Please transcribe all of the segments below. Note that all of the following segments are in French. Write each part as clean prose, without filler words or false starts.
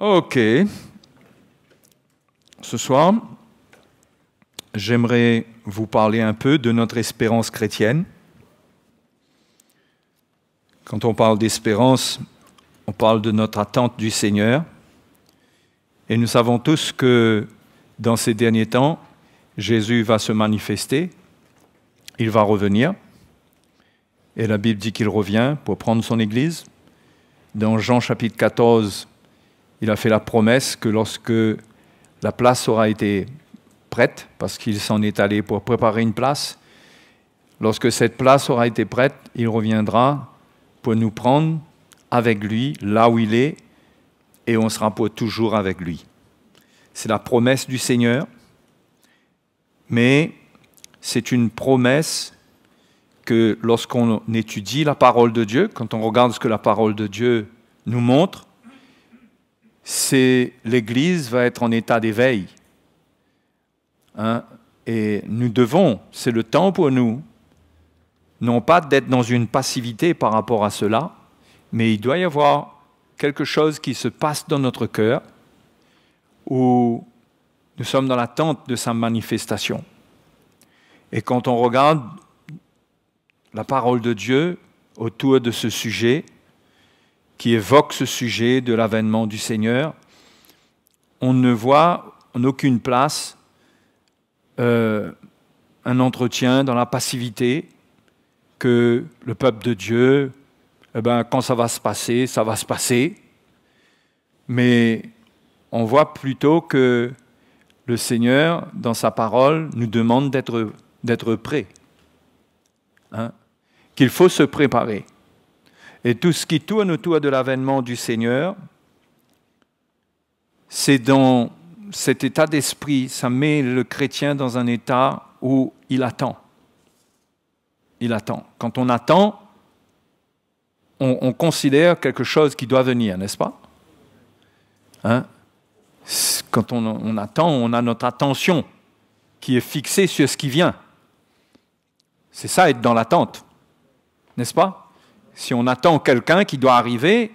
Ok. Ce soir, j'aimerais vous parler un peu de notre espérance chrétienne. Quand on parle d'espérance, on parle de notre attente du Seigneur. Et nous savons tous que dans ces derniers temps, Jésus va se manifester, il va revenir. Et la Bible dit qu'il revient pour prendre son Église. Dans Jean chapitre 14, il a fait la promesse que lorsque la place aura été prête, parce qu'il s'en est allé pour préparer une place, lorsque cette place aura été prête, il reviendra pour nous prendre avec lui, là où il est, et on sera pour toujours avec lui. C'est la promesse du Seigneur, mais c'est une promesse que lorsqu'on étudie la parole de Dieu, quand on regarde ce que la parole de Dieu nous montre, c'est l'Église va être en état d'éveil. Et nous devons, c'est le temps pour nous, non pas d'être dans une passivité par rapport à cela, mais il doit y avoir quelque chose qui se passe dans notre cœur où nous sommes dans l'attente de sa manifestation. Et quand on regarde la parole de Dieu autour de ce sujet, qui évoque ce sujet de l'avènement du Seigneur, on ne voit en aucune place un entretien dans la passivité que le peuple de Dieu, quand ça va se passer, ça va se passer. Mais on voit plutôt que le Seigneur, dans sa parole, nous demande d'être prêts. Qu'il faut se préparer. Et tout ce qui tourne autour de l'avènement du Seigneur, c'est dans cet état d'esprit, ça met le chrétien dans un état où il attend. Il attend. Quand on attend, on considère quelque chose qui doit venir, n'est-ce pas? Quand on attend, on a notre attention qui est fixée sur ce qui vient. C'est ça, être dans l'attente, n'est-ce pas? Si on attend quelqu'un qui doit arriver,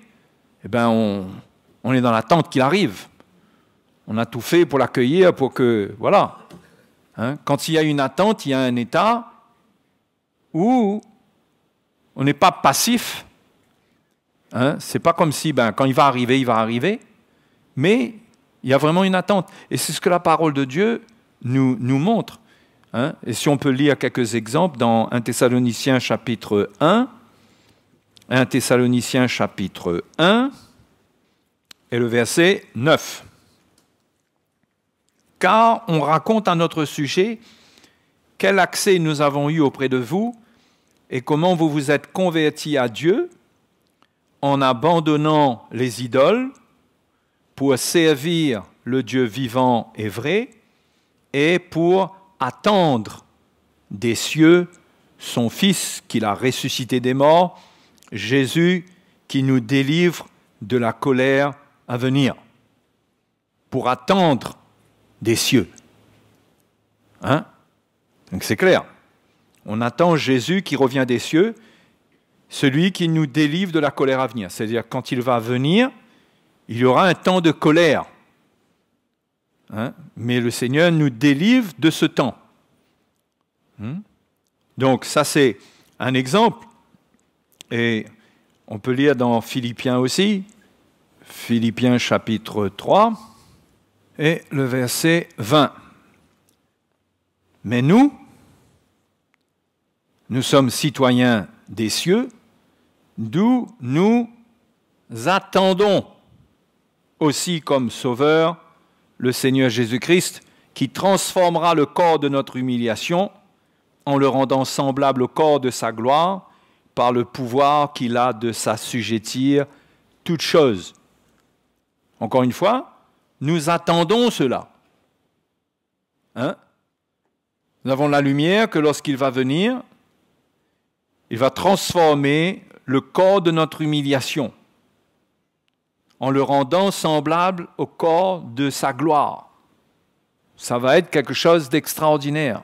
on est dans l'attente qu'il arrive. On a tout fait pour l'accueillir, pour que... Voilà. Quand il y a une attente, il y a un état où on n'est pas passif. C'est pas comme si, quand il va arriver. Mais il y a vraiment une attente. Et c'est ce que la parole de Dieu nous montre. Et si on peut lire quelques exemples dans 1 Thessaloniciens chapitre 1, 1 Thessaloniciens chapitre 1 et le verset 9. Car on raconte à notre sujet quel accès nous avons eu auprès de vous et comment vous vous êtes convertis à Dieu en abandonnant les idoles pour servir le Dieu vivant et vrai et pour attendre des cieux son Fils qu'il a ressuscité des morts, Jésus qui nous délivre de la colère à venir, pour attendre des cieux. Donc c'est clair. On attend Jésus qui revient des cieux, celui qui nous délivre de la colère à venir. C'est-à-dire quand il va venir, il y aura un temps de colère. Mais le Seigneur nous délivre de ce temps. Donc ça c'est un exemple. Et on peut lire dans Philippiens aussi, Philippiens chapitre 3 et le verset 20. Mais nous sommes citoyens des cieux, d'où nous attendons aussi comme sauveur le Seigneur Jésus-Christ, qui transformera le corps de notre humiliation en le rendant semblable au corps de sa gloire, par le pouvoir qu'il a de s'assujettir toutes choses. Encore une fois, nous attendons cela. Nous avons la lumière que lorsqu'il va venir, il va transformer le corps de notre humiliation en le rendant semblable au corps de sa gloire. Ça va être quelque chose d'extraordinaire.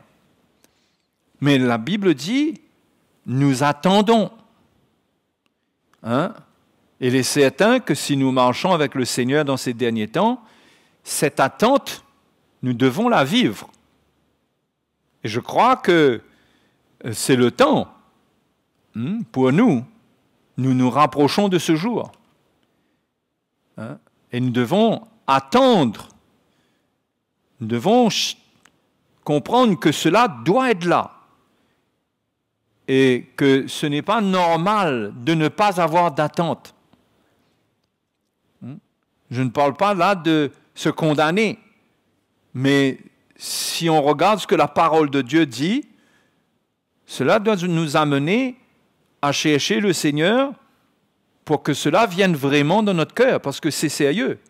Mais la Bible dit, nous attendons. Et il est certain que si nous marchons avec le Seigneur dans ces derniers temps, cette attente, nous devons la vivre. Et je crois que c'est le temps pour nous. Nous nous rapprochons de ce jour. Et nous devons attendre. Nous devons comprendre que cela doit être là. Et que ce n'est pas normal de ne pas avoir d'attente. Je ne parle pas là de se condamner. Mais si on regarde ce que la parole de Dieu dit, cela doit nous amener à chercher le Seigneur pour que cela vienne vraiment dans notre cœur, parce que c'est sérieux.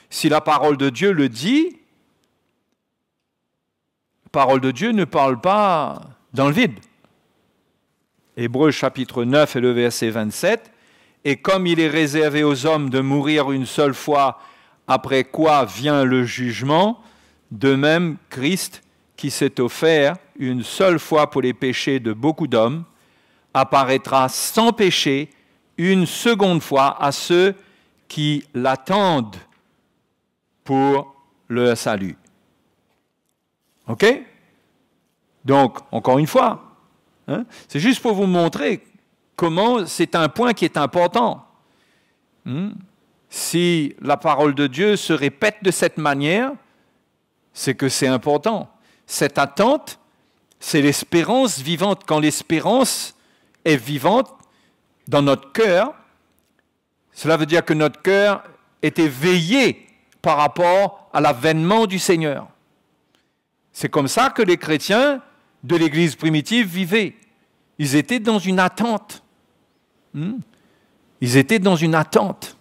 Si la parole de Dieu le dit, la parole de Dieu ne parle pas dans le vide. Hébreux chapitre 9 et le verset 27, « Et comme il est réservé aux hommes de mourir une seule fois, après quoi vient le jugement, de même Christ, qui s'est offert une seule fois pour les péchés de beaucoup d'hommes, apparaîtra sans péché une seconde fois à ceux qui l'attendent pour leur salut. » OK? Donc, encore une fois, c'est juste pour vous montrer comment c'est un point qui est important. Si la parole de Dieu se répète de cette manière, c'est que c'est important. Cette attente, c'est l'espérance vivante. Quand l'espérance est vivante dans notre cœur, cela veut dire que notre cœur est éveillé par rapport à l'avènement du Seigneur. C'est comme ça que les chrétiens de l'Église primitive vivaient. Ils étaient dans une attente. Ils étaient dans une attente.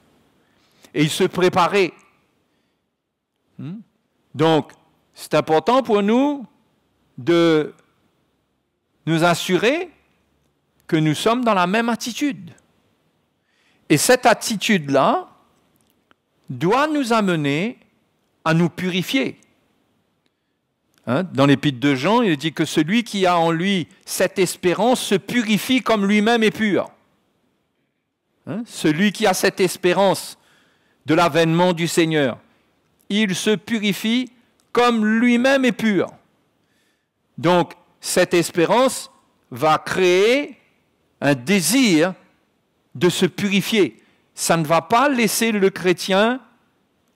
Et ils se préparaient. Donc, c'est important pour nous de nous assurer que nous sommes dans la même attitude. Et cette attitude-là doit nous amener à nous purifier. Dans l'Épître de Jean, il dit que celui qui a en lui cette espérance se purifie comme lui-même est pur. Celui qui a cette espérance de l'avènement du Seigneur, il se purifie comme lui-même est pur. Donc, cette espérance va créer un désir de se purifier. Ça ne va pas laisser le chrétien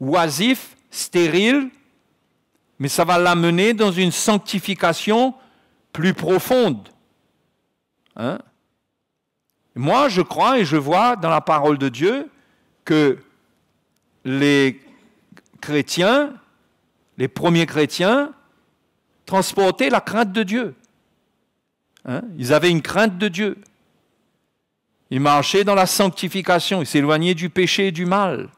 oisif, stérile, mais ça va l'amener dans une sanctification plus profonde. Moi, je crois et je vois dans la parole de Dieu que les chrétiens, les premiers chrétiens, transportaient la crainte de Dieu. Ils avaient une crainte de Dieu. Ils marchaient dans la sanctification, ils s'éloignaient du péché et du mal.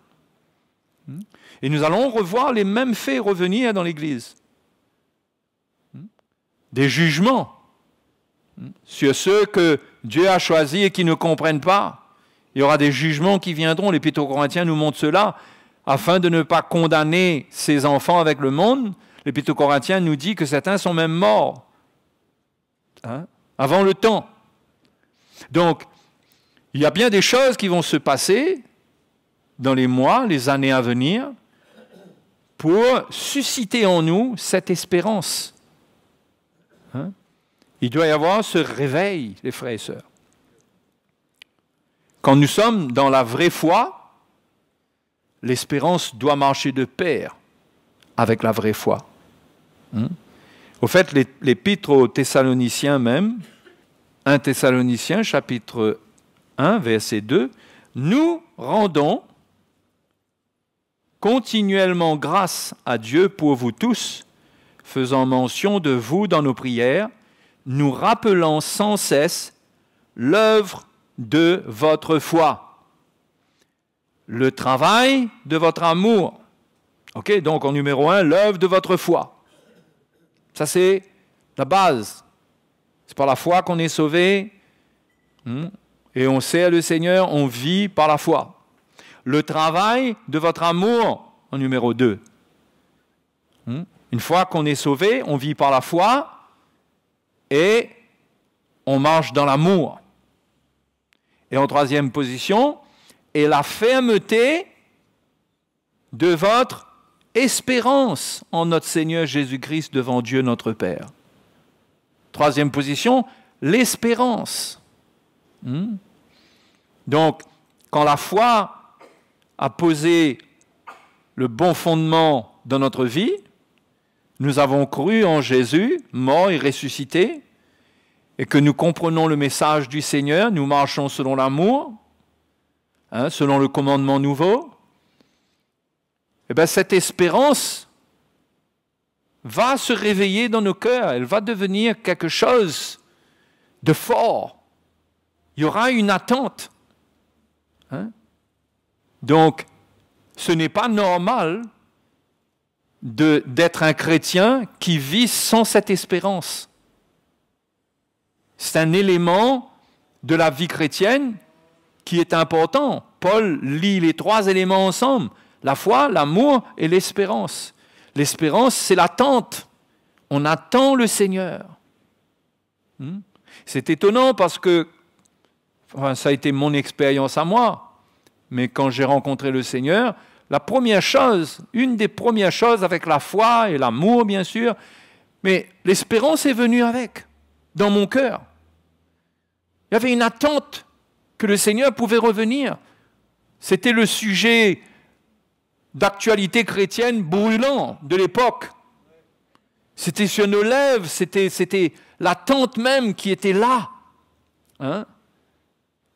Et nous allons revoir les mêmes faits revenir dans l'Église. Des jugements sur ceux que Dieu a choisis et qui ne comprennent pas. Il y aura des jugements qui viendront. L'Épître aux Corinthiens nous montre cela. Afin de ne pas condamner ses enfants avec le monde, l'Épître aux Corinthiens nous dit que certains sont même morts avant le temps. Donc, il y a bien des choses qui vont se passer dans les mois, les années à venir, pour susciter en nous cette espérance. Il doit y avoir ce réveil, les frères et sœurs. Quand nous sommes dans la vraie foi, l'espérance doit marcher de pair avec la vraie foi. Au fait, l'épître aux Thessaloniciens même, 1 Thessaloniciens, chapitre 1, verset 2, « Nous rendons continuellement grâce à Dieu pour vous tous, faisant mention de vous dans nos prières, nous rappelant sans cesse l'œuvre de votre foi, le travail de votre amour. » Ok, donc en numéro 1, l'œuvre de votre foi. Ça, c'est la base. C'est par la foi qu'on est sauvé, et on sert le Seigneur, on vit par la foi. Le travail de votre amour, en numéro 2. Une fois qu'on est sauvé, on vit par la foi, et on marche dans l'amour. Et en troisième position, et la fermeté de votre espérance en notre Seigneur Jésus-Christ devant Dieu notre Père. Troisième position, l'espérance. Donc, quand la foi a posé le bon fondement dans notre vie, nous avons cru en Jésus, mort et ressuscité, et que nous comprenons le message du Seigneur, nous marchons selon l'amour, selon le commandement nouveau, et bien cette espérance va se réveiller dans nos cœurs, elle va devenir quelque chose de fort. Il y aura une attente. Donc, ce n'est pas normal d'être un chrétien qui vit sans cette espérance. C'est un élément de la vie chrétienne qui est important. Paul lie les trois éléments ensemble, la foi, l'amour et l'espérance. L'espérance, c'est l'attente. On attend le Seigneur. C'est étonnant parce que, ça a été mon expérience à moi, mais quand j'ai rencontré le Seigneur, la première chose, une des premières choses avec la foi et l'amour, bien sûr, mais l'espérance est venue avec, dans mon cœur. Il y avait une attente que le Seigneur pouvait revenir. C'était le sujet d'actualité chrétienne brûlant de l'époque. C'était sur nos lèvres, c'était l'attente même qui était là.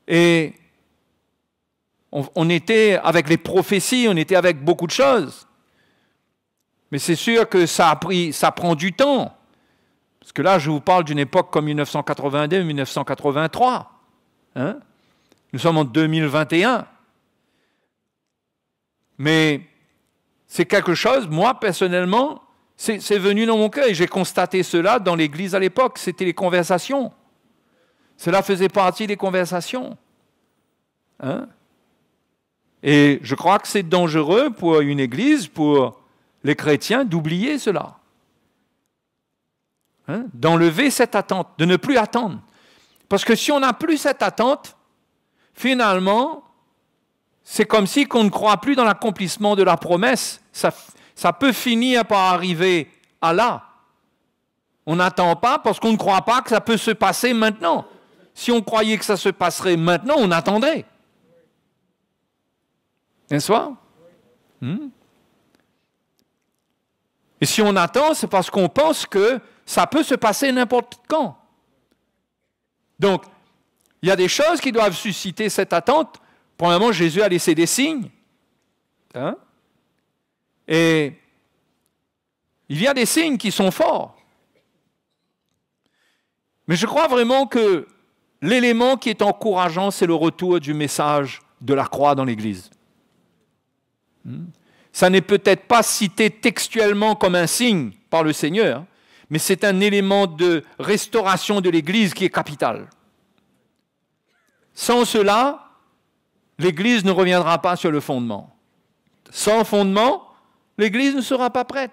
Et on était avec les prophéties, on était avec beaucoup de choses. Mais c'est sûr que ça prend du temps. Parce que là, je vous parle d'une époque comme 1982, 1983. Nous sommes en 2021. Mais c'est quelque chose, moi, personnellement, c'est venu dans mon cœur. Et j'ai constaté cela dans l'Église à l'époque. C'était les conversations. Cela faisait partie des conversations. Et je crois que c'est dangereux pour une Église, pour les chrétiens, d'oublier cela. D'enlever cette attente, de ne plus attendre. Parce que si on n'a plus cette attente, finalement, c'est comme si on ne croit plus dans l'accomplissement de la promesse. Ça peut finir par arriver à là. On n'attend pas parce qu'on ne croit pas que ça peut se passer maintenant. Si on croyait que ça se passerait maintenant, on attendrait. N'est-ce pas? Et si on attend, c'est parce qu'on pense que ça peut se passer n'importe quand. Donc, il y a des choses qui doivent susciter cette attente. Premièrement, Jésus a laissé des signes. Et il y a des signes qui sont forts. Mais je crois vraiment que l'élément qui est encourageant, c'est le retour du message de la croix dans l'Église. Ça n'est peut-être pas cité textuellement comme un signe par le Seigneur, mais c'est un élément de restauration de l'Église qui est capital. Sans cela, l'Église ne reviendra pas sur le fondement. Sans fondement, l'Église ne sera pas prête.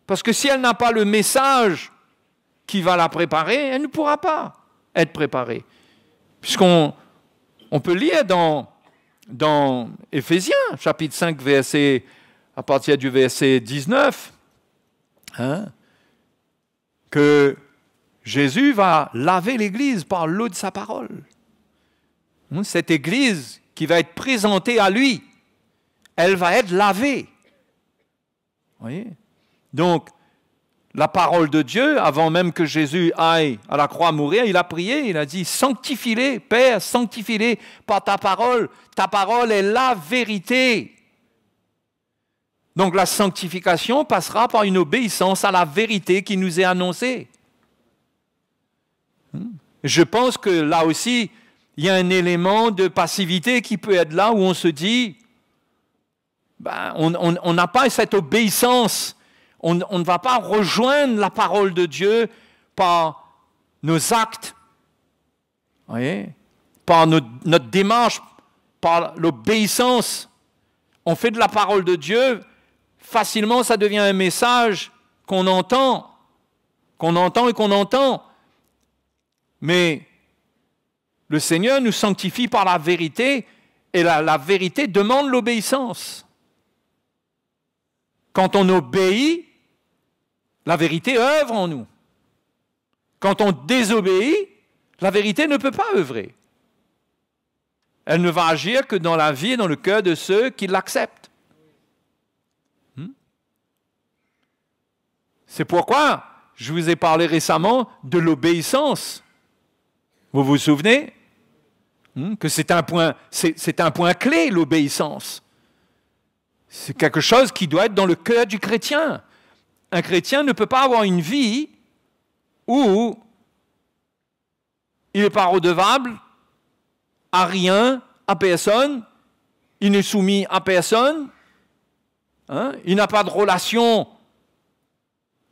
Parce que si elle n'a pas le message qui va la préparer, elle ne pourra pas être préparée. Puisqu'on peut lire dans Éphésiens, chapitre 5, à partir du verset 19, que Jésus va laver l'Église par l'eau de sa parole. Cette Église qui va être présentée à lui, elle va être lavée. Vous voyez? Donc, la parole de Dieu, avant même que Jésus aille à la croix mourir, il a prié, il a dit « Sanctifie-les, Père, sanctifie-les par ta parole. Ta parole est la vérité. » Donc la sanctification passera par une obéissance à la vérité qui nous est annoncée. Je pense que là aussi, il y a un élément de passivité qui peut être là où on se dit, on n'a pas cette obéissance. On ne va pas rejoindre la parole de Dieu par nos actes, voyez, par notre démarche, par l'obéissance. On fait de la parole de Dieu, facilement ça devient un message qu'on entend et qu'on entend. Mais le Seigneur nous sanctifie par la vérité Et la vérité demande l'obéissance. Quand on obéit, la vérité œuvre en nous. Quand on désobéit, la vérité ne peut pas œuvrer. Elle ne va agir que dans la vie et dans le cœur de ceux qui l'acceptent. C'est pourquoi je vous ai parlé récemment de l'obéissance. Vous vous souvenez que c'est un point clé, l'obéissance. C'est quelque chose qui doit être dans le cœur du chrétien. Un chrétien ne peut pas avoir une vie où il n'est pas redevable à rien, à personne, il n'est soumis à personne, il n'a pas de relation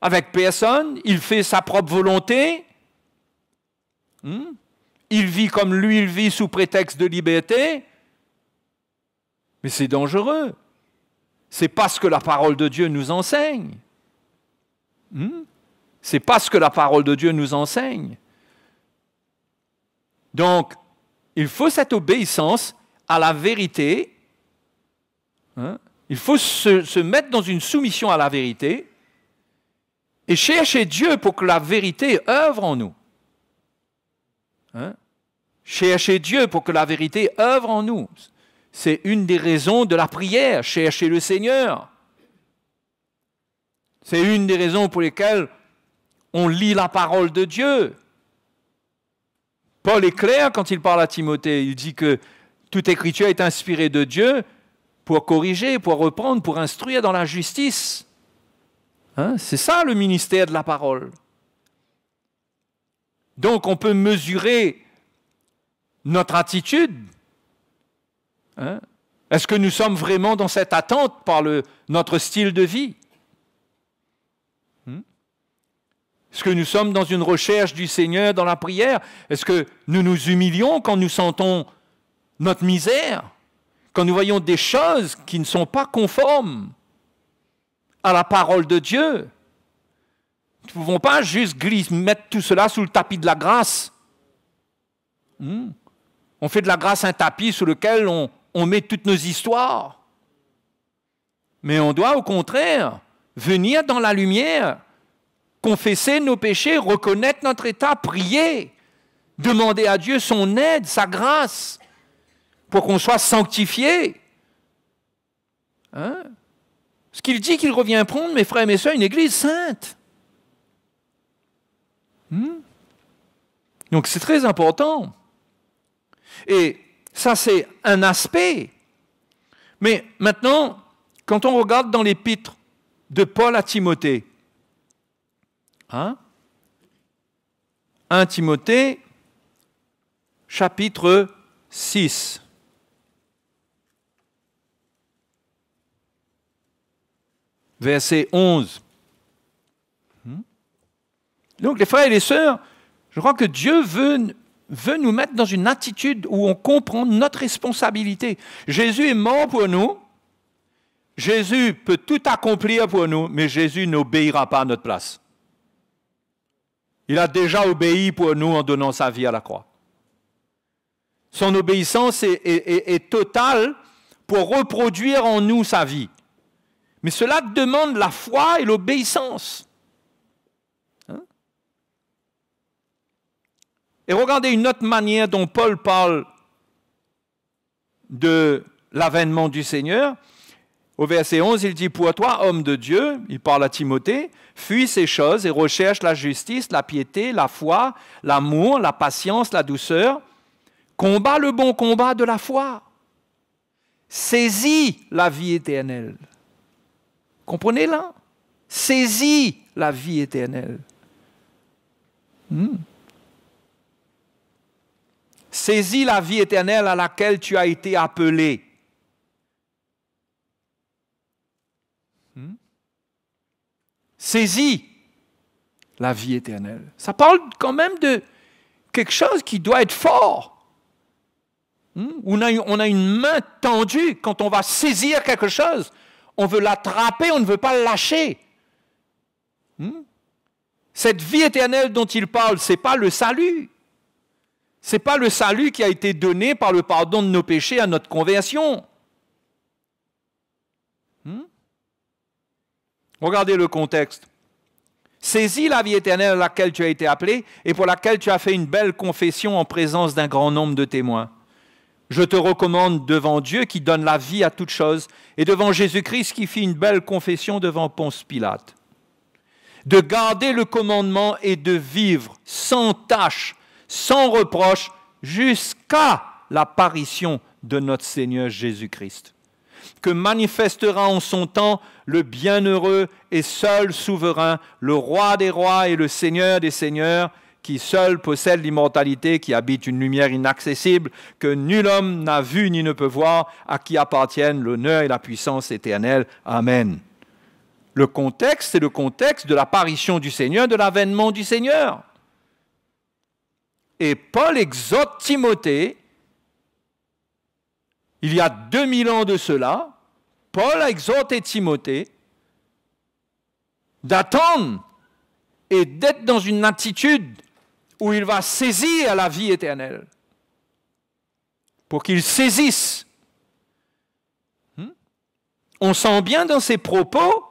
avec personne, il fait sa propre volonté, il vit comme lui, il vit sous prétexte de liberté, mais c'est dangereux. C'est pas ce que la parole de Dieu nous enseigne. C'est pas ce que la parole de Dieu nous enseigne. Donc, il faut cette obéissance à la vérité. Il faut se mettre dans une soumission à la vérité et chercher Dieu pour que la vérité œuvre en nous. Chercher Dieu pour que la vérité œuvre en nous. C'est une des raisons de la prière, chercher le Seigneur. C'est une des raisons pour lesquelles on lit la parole de Dieu. Paul est clair quand il parle à Timothée. Il dit que toute écriture est inspirée de Dieu pour corriger, pour reprendre, pour instruire dans la justice. C'est ça le ministère de la parole. Donc on peut mesurer notre attitude. Est-ce que nous sommes vraiment dans cette attente par notre style de vie? Est-ce que nous sommes dans une recherche du Seigneur dans la prière? Est-ce que nous nous humilions quand nous sentons notre misère? Quand nous voyons des choses qui ne sont pas conformes à la parole de Dieu? Nous ne pouvons pas juste mettre tout cela sous le tapis de la grâce. On fait de la grâce un tapis sous lequel on met toutes nos histoires. Mais on doit au contraire venir dans la lumière, confesser nos péchés, reconnaître notre état, prier, demander à Dieu son aide, sa grâce, pour qu'on soit sanctifié. Ce qu'il dit qu'il revient prendre, mes frères et mes sœurs, une église sainte. Donc c'est très important. Et ça, c'est un aspect. Mais maintenant, quand on regarde dans l'épître de Paul à Timothée, 1 Timothée, chapitre 6. Verset 11. Donc les frères et les sœurs, je crois que Dieu veut nous mettre dans une attitude où on comprend notre responsabilité. Jésus est mort pour nous. Jésus peut tout accomplir pour nous, mais Jésus n'obéira pas à notre place. Il a déjà obéi pour nous en donnant sa vie à la croix. Son obéissance est totale pour reproduire en nous sa vie. Mais cela demande la foi et l'obéissance. Et regardez une autre manière dont Paul parle de l'avènement du Seigneur. Au verset 11, il dit « Pour toi, homme de Dieu », il parle à Timothée, « fuis ces choses et recherche la justice, la piété, la foi, l'amour, la patience, la douceur. Combat le bon combat de la foi. Saisis la vie éternelle. » Comprenez là? Saisis la vie éternelle. Saisis la vie éternelle à laquelle tu as été appelé. Saisis la vie éternelle. Ça parle quand même de quelque chose qui doit être fort. On a une main tendue quand on va saisir quelque chose. On veut l'attraper, on ne veut pas le lâcher. Cette vie éternelle dont il parle, ce n'est pas le salut. Ce n'est pas le salut qui a été donné par le pardon de nos péchés à notre conversion. Regardez le contexte. Saisis la vie éternelle à laquelle tu as été appelé et pour laquelle tu as fait une belle confession en présence d'un grand nombre de témoins. Je te recommande devant Dieu qui donne la vie à toute chose et devant Jésus-Christ qui fit une belle confession devant Ponce Pilate, de garder le commandement et de vivre sans tâche, sans reproche, jusqu'à l'apparition de notre Seigneur Jésus-Christ, que manifestera en son temps le bienheureux et seul souverain, le roi des rois et le Seigneur des seigneurs, qui seul possède l'immortalité, qui habite une lumière inaccessible, que nul homme n'a vu ni ne peut voir, à qui appartiennent l'honneur et la puissance éternelle. Amen. Le contexte, c'est le contexte de l'apparition du Seigneur, de l'avènement du Seigneur. Et Paul exhorte Timothée, il y a 2000 ans de cela, Paul a exhorté Timothée d'attendre et d'être dans une attitude où il va saisir la vie éternelle, pour qu'il saisisse. On sent bien dans ses propos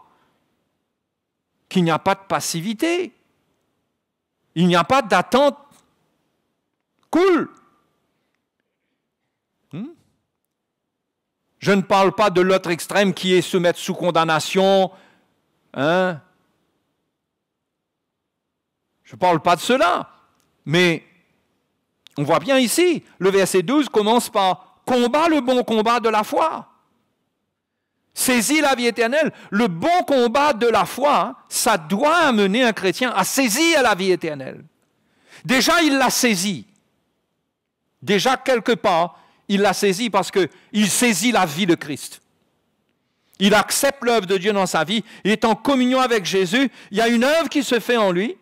qu'il n'y a pas de passivité, il n'y a pas d'attente cool. Je ne parle pas de l'autre extrême qui est se mettre sous condamnation. Je ne parle pas de cela. Mais on voit bien ici, le verset 12 commence par « Combat le bon combat de la foi ». Saisis la vie éternelle. Le bon combat de la foi, ça doit amener un chrétien à saisir la vie éternelle. Déjà, il l'a saisie. Déjà, quelque part, il l'a saisi parce qu'il saisit la vie de Christ. Il accepte l'œuvre de Dieu dans sa vie. Il est en communion avec Jésus. Il y a une œuvre qui se fait en lui.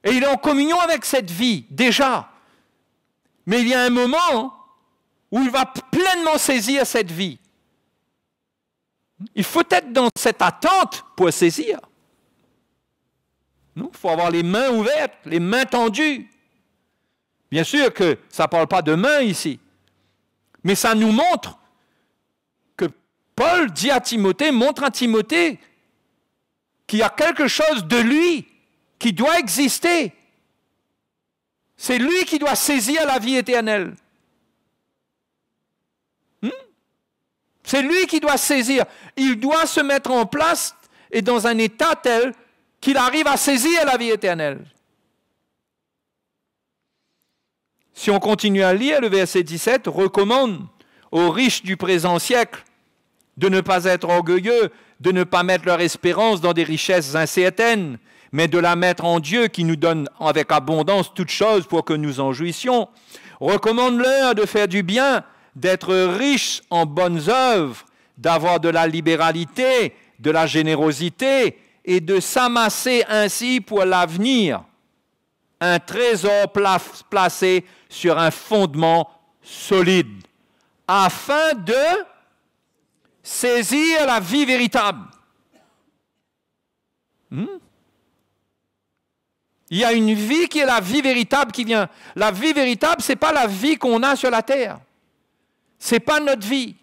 Et il est en communion avec cette vie, déjà. Mais il y a un moment où il va pleinement saisir cette vie. Il faut être dans cette attente pour saisir. Il faut avoir les mains ouvertes, les mains tendues. Bien sûr que ça ne parle pas de mains ici. Mais ça nous montre que Paul dit à Timothée, montre à Timothée qu'il y a quelque chose de lui qui doit exister. C'est lui qui doit saisir la vie éternelle. C'est lui qui doit saisir. Il doit se mettre en place et dans un état tel qu'il arrive à saisir la vie éternelle. Si on continue à lire, le verset 17 recommande aux riches du présent siècle de ne pas être orgueilleux, de ne pas mettre leur espérance dans des richesses incertaines, mais de la mettre en Dieu qui nous donne avec abondance toutes choses pour que nous en jouissions. Recommande-leur de faire du bien, d'être riches en bonnes œuvres, d'avoir de la libéralité, de la générosité et de s'amasser ainsi pour l'avenir un trésor placé sur un fondement solide, afin de saisir la vie véritable. Il y a une vie qui est la vie véritable qui vient. La vie véritable, ce n'est pas la vie qu'on a sur la terre. Ce n'est pas notre vie.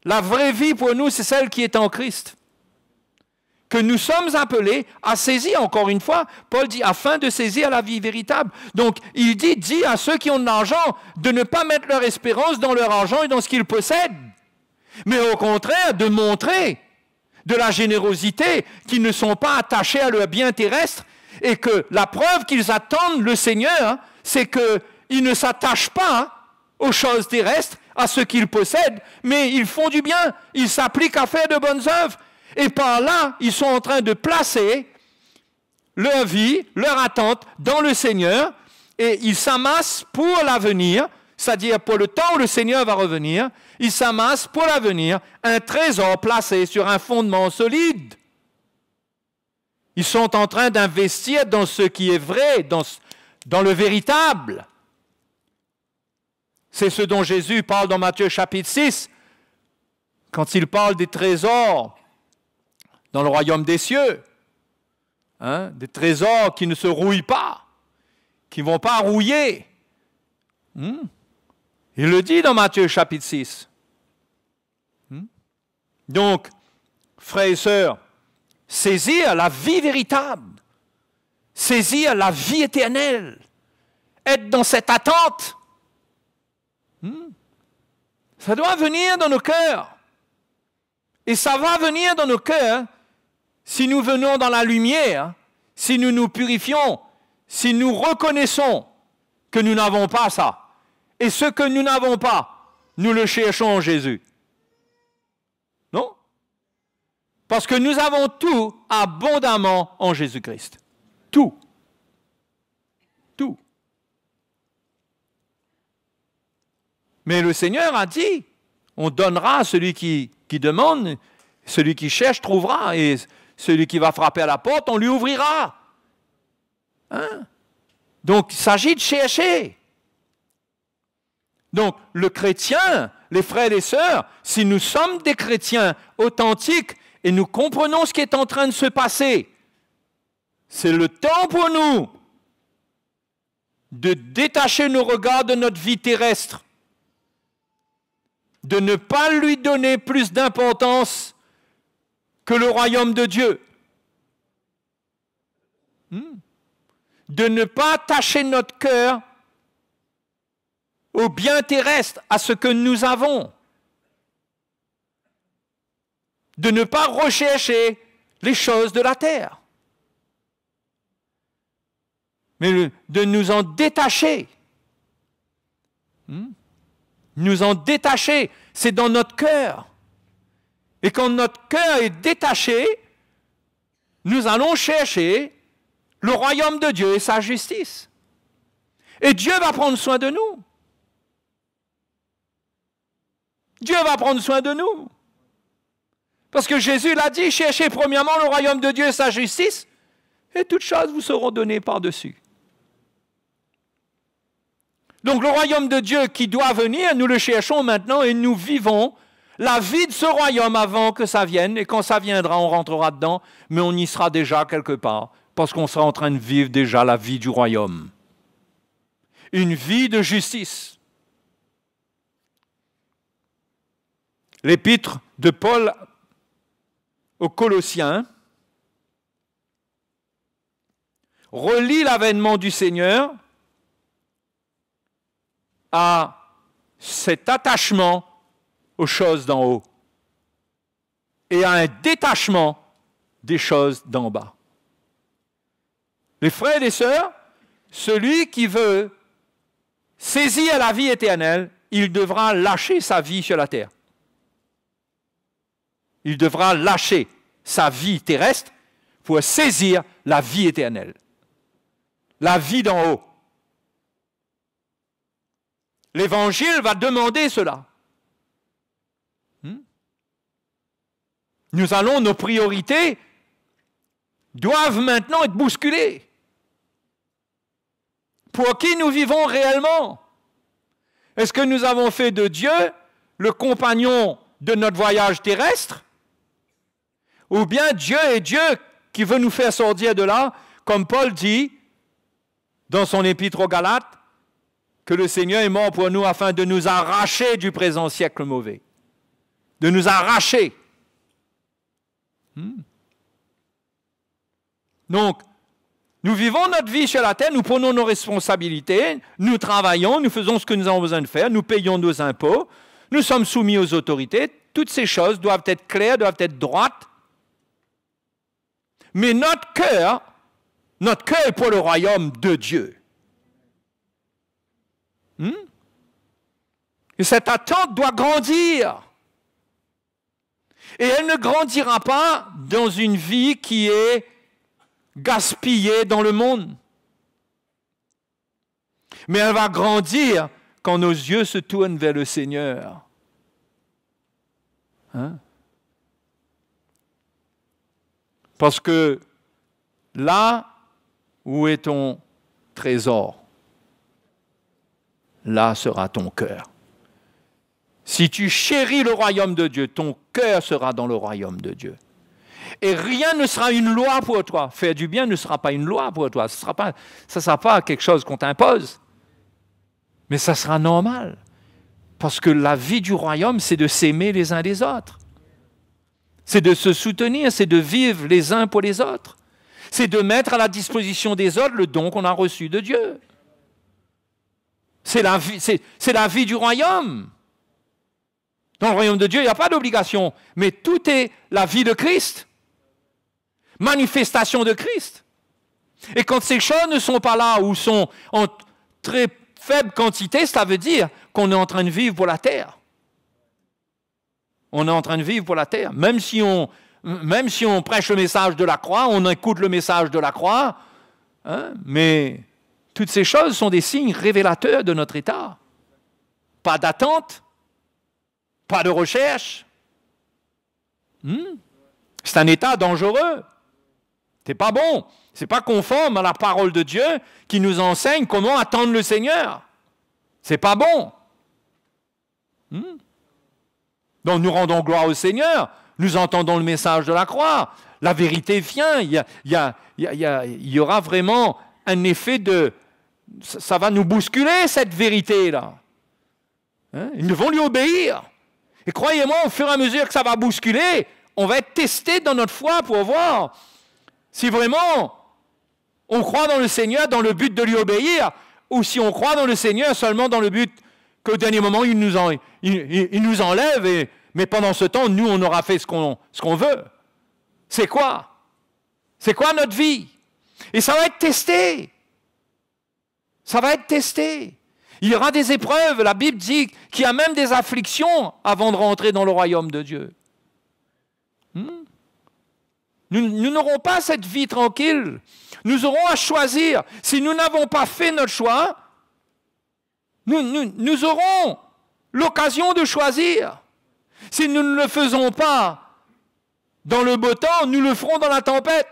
La vraie vie pour nous, c'est celle qui est en Christ. Que nous sommes appelés à saisir, encore une fois, Paul dit, afin de saisir la vie véritable. Donc, il dit à ceux qui ont de l'argent de ne pas mettre leur espérance dans leur argent et dans ce qu'ils possèdent, mais au contraire, de montrer de la générosité, qu'ils ne sont pas attachés à leur bien terrestre, et que la preuve qu'ils attendent le Seigneur, c'est qu'ils ne s'attachent pas aux choses terrestres, à ce qu'ils possèdent, mais ils font du bien, ils s'appliquent à faire de bonnes œuvres. Et par là, ils sont en train de placer leur vie, leur attente dans le Seigneur, et ils s'amassent pour l'avenir, c'est-à-dire pour le temps où le Seigneur va revenir, ils s'amassent pour l'avenir un trésor placé sur un fondement solide. Ils sont en train d'investir dans ce qui est vrai, dans le véritable. C'est ce dont Jésus parle dans Matthieu chapitre 6, quand il parle des trésors dans le royaume des cieux, des trésors qui ne se rouillent pas, qui ne vont pas rouiller. Il le dit dans Matthieu chapitre 6. Donc, frères et sœurs, saisir la vie véritable, saisir la vie éternelle, être dans cette attente, ça doit venir dans nos cœurs. Et ça va venir dans nos cœurs si nous venons dans la lumière, si nous nous purifions, si nous reconnaissons que nous n'avons pas ça. Et ce que nous n'avons pas, nous le cherchons en Jésus. Non? Parce que nous avons tout abondamment en Jésus-Christ. Tout. Tout. Mais le Seigneur a dit, on donnera à celui qui demande, celui qui cherche trouvera, et celui qui va frapper à la porte, on lui ouvrira. Donc, il s'agit de chercher. Donc, le chrétien, les frères et les sœurs, si nous sommes des chrétiens authentiques et nous comprenons ce qui est en train de se passer, c'est le temps pour nous de détacher nos regards de notre vie terrestre, de ne pas lui donner plus d'importance que le royaume de Dieu, de ne pas attacher notre cœur au bien terrestre, à ce que nous avons, de ne pas rechercher les choses de la terre, mais de nous en détacher. Nous en détacher, c'est dans notre cœur. Et quand notre cœur est détaché, nous allons chercher le royaume de Dieu et sa justice. Et Dieu va prendre soin de nous. Dieu va prendre soin de nous. Parce que Jésus l'a dit, cherchez premièrement le royaume de Dieu et sa justice, et toutes choses vous seront données par-dessus. Donc le royaume de Dieu qui doit venir, nous le cherchons maintenant et nous vivons la vie de ce royaume avant que ça vienne. Et quand ça viendra, on rentrera dedans, mais on y sera déjà quelque part, parce qu'on sera en train de vivre déjà la vie du royaume. Une vie de justice. L'épître de Paul aux Colossiens relie l'avènement du Seigneur à cet attachement aux choses d'en haut et à un détachement des choses d'en bas. Les frères et les sœurs, celui qui veut saisir la vie éternelle, il devra lâcher sa vie sur la terre. Il devra lâcher sa vie terrestre pour saisir la vie éternelle, la vie d'en haut. L'Évangile va demander cela. Nos priorités doivent maintenant être bousculées. Pour qui nous vivons réellement? Est-ce que nous avons fait de Dieu le compagnon de notre voyage terrestre? Ou bien Dieu est Dieu qui veut nous faire sortir de là, comme Paul dit dans son épître aux Galates, que le Seigneur est mort pour nous afin de nous arracher du présent siècle mauvais. De nous arracher. Donc, nous vivons notre vie sur la terre, nous prenons nos responsabilités, nous travaillons, nous faisons ce que nous avons besoin de faire, nous payons nos impôts, nous sommes soumis aux autorités. Toutes ces choses doivent être claires, doivent être droites. Mais notre cœur est pour le royaume de Dieu. Et cette attente doit grandir. Et elle ne grandira pas dans une vie qui est gaspillée dans le monde. Mais elle va grandir quand nos yeux se tournent vers le Seigneur. Parce que là où est ton trésor, là sera ton cœur. Si tu chéris le royaume de Dieu, ton cœur sera dans le royaume de Dieu. Et rien ne sera une loi pour toi. Faire du bien ne sera pas une loi pour toi. Ça ne sera pas quelque chose qu'on t'impose. Mais ça sera normal. Parce que la vie du royaume, c'est de s'aimer les uns les autres. C'est de se soutenir, c'est de vivre les uns pour les autres. C'est de mettre à la disposition des autres le don qu'on a reçu de Dieu. C'est la vie du royaume. Dans le royaume de Dieu, il n'y a pas d'obligation, mais tout est la vie de Christ. Manifestation de Christ. Et quand ces choses ne sont pas là ou sont en très faible quantité, ça veut dire qu'on est en train de vivre pour la terre. On est en train de vivre pour la terre. Même si on prêche le message de la croix, on écoute le message de la croix, hein, mais toutes ces choses sont des signes révélateurs de notre état. Pas d'attente, pas de recherche. C'est un état dangereux. C'est pas bon. C'est pas conforme à la parole de Dieu qui nous enseigne comment attendre le Seigneur. C'est pas bon. Donc nous rendons gloire au Seigneur. Nous entendons le message de la croix. La vérité vient. Il y aura vraiment un effet de... Ça va nous bousculer, cette vérité-là. Hein? Ils vont lui obéir. Et croyez-moi, au fur et à mesure que ça va bousculer, on va être testé dans notre foi pour voir si vraiment on croit dans le Seigneur dans le but de lui obéir, ou si on croit dans le Seigneur seulement dans le but qu'au dernier moment, il nous enlève, mais pendant ce temps, nous, on aura fait ce qu'on veut. C'est quoi? C'est quoi notre vie? Et ça va être testé. Ça va être testé. Il y aura des épreuves. La Bible dit qu'il y a même des afflictions avant de rentrer dans le royaume de Dieu. Nous n'aurons pas cette vie tranquille. Nous aurons à choisir. Si nous n'avons pas fait notre choix, nous aurons l'occasion de choisir. Si nous ne le faisons pas dans le beau temps, nous le ferons dans la tempête.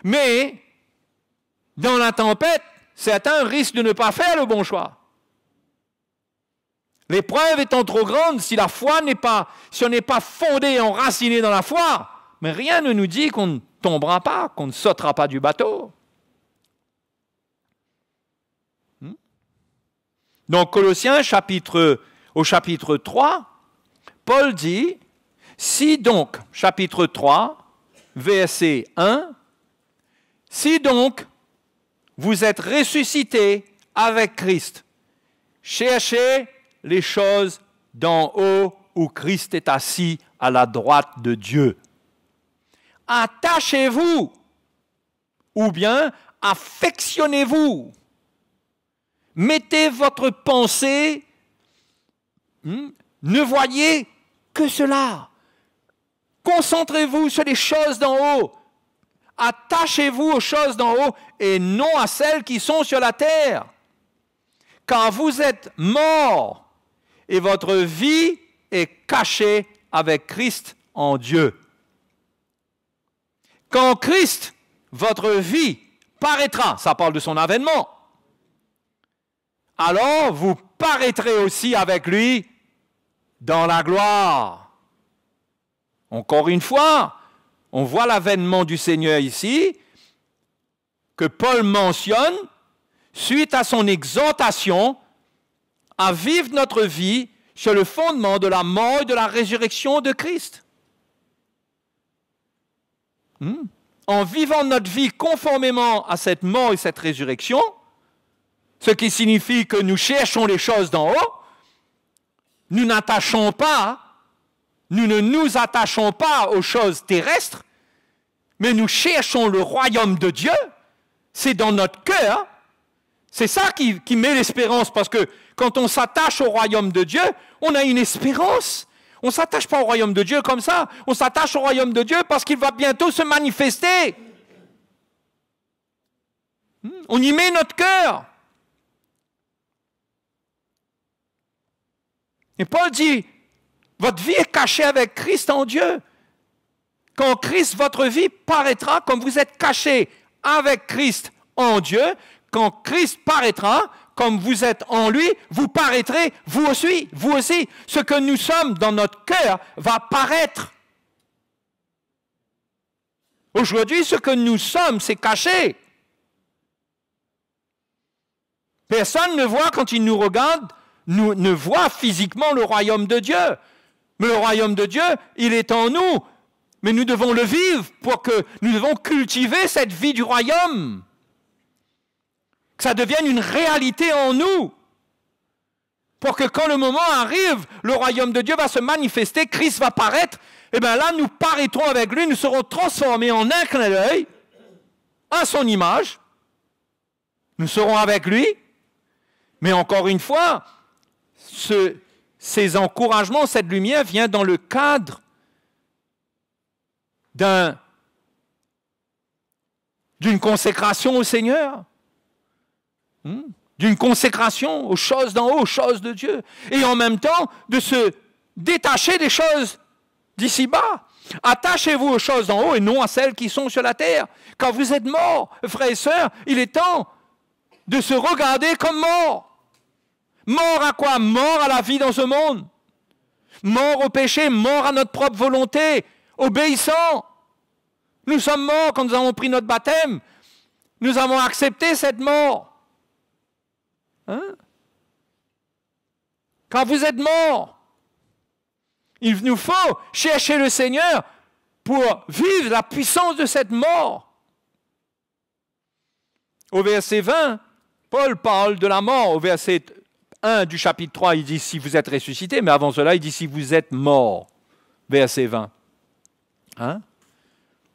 Mais, dans la tempête, certains risquent de ne pas faire le bon choix. L'épreuve étant trop grande, si on n'est pas fondé et enraciné dans la foi, mais rien ne nous dit qu'on ne tombera pas, qu'on ne sautera pas du bateau. Donc, Colossiens, au chapitre 3, Paul dit, si donc, chapitre 3, verset 1, si donc vous êtes ressuscités avec Christ, cherchez les choses d'en haut où Christ est assis à la droite de Dieu. Attachez-vous, ou bien affectionnez-vous. Mettez votre pensée, ne voyez que cela. Concentrez-vous sur les choses d'en haut. Attachez-vous aux choses d'en haut et non à celles qui sont sur la terre. Car vous êtes morts et votre vie est cachée avec Christ en Dieu. Quand Christ, votre vie, paraîtra, ça parle de son avènement, alors vous paraîtrez aussi avec lui dans la gloire. Encore une fois, on voit l'avènement du Seigneur ici, que Paul mentionne, suite à son exhortation à vivre notre vie sur le fondement de la mort et de la résurrection de Christ. En vivant notre vie conformément à cette mort et cette résurrection, ce qui signifie que nous cherchons les choses d'en haut, nous ne nous attachons pas aux choses terrestres, mais nous cherchons le royaume de Dieu. C'est dans notre cœur. C'est ça qui met l'espérance, parce que quand on s'attache au royaume de Dieu, on a une espérance. On ne s'attache pas au royaume de Dieu comme ça. On s'attache au royaume de Dieu parce qu'il va bientôt se manifester. On y met notre cœur. Et Paul dit, votre vie est cachée avec Christ en Dieu. Quand Christ, votre vie paraîtra, comme vous êtes cachés avec Christ en Dieu, quand Christ paraîtra, comme vous êtes en lui, vous paraîtrez vous aussi. Ce que nous sommes dans notre cœur va paraître. Aujourd'hui, ce que nous sommes, c'est caché. Personne ne voit quand il nous regarde, ne voit physiquement le royaume de Dieu. Mais le royaume de Dieu, il est en nous. Mais nous devons le vivre pour que nous devons cultiver cette vie du royaume. Que ça devienne une réalité en nous. Pour que quand le moment arrive, le royaume de Dieu va se manifester, Christ va paraître, et bien là, nous paraîtrons avec lui, nous serons transformés en un clin d'œil, à son image. Nous serons avec lui. Mais encore une fois, ces encouragements, cette lumière vient dans le cadre d'une consécration au Seigneur, d'une consécration aux choses d'en haut, aux choses de Dieu, et en même temps de se détacher des choses d'ici-bas. Attachez-vous aux choses d'en haut et non à celles qui sont sur la terre. Quand vous êtes morts, frères et sœurs, il est temps de se regarder comme morts. Mort à quoi? Mort à la vie dans ce monde. Mort au péché, mort à notre propre volonté, obéissant. Nous sommes morts quand nous avons pris notre baptême. Nous avons accepté cette mort. Quand vous êtes morts, il nous faut chercher le Seigneur pour vivre la puissance de cette mort. Au verset 20, Paul parle de la mort. Au verset 1 du chapitre 3, il dit si vous êtes ressuscité, mais avant cela, il dit si vous êtes mort. Verset 20.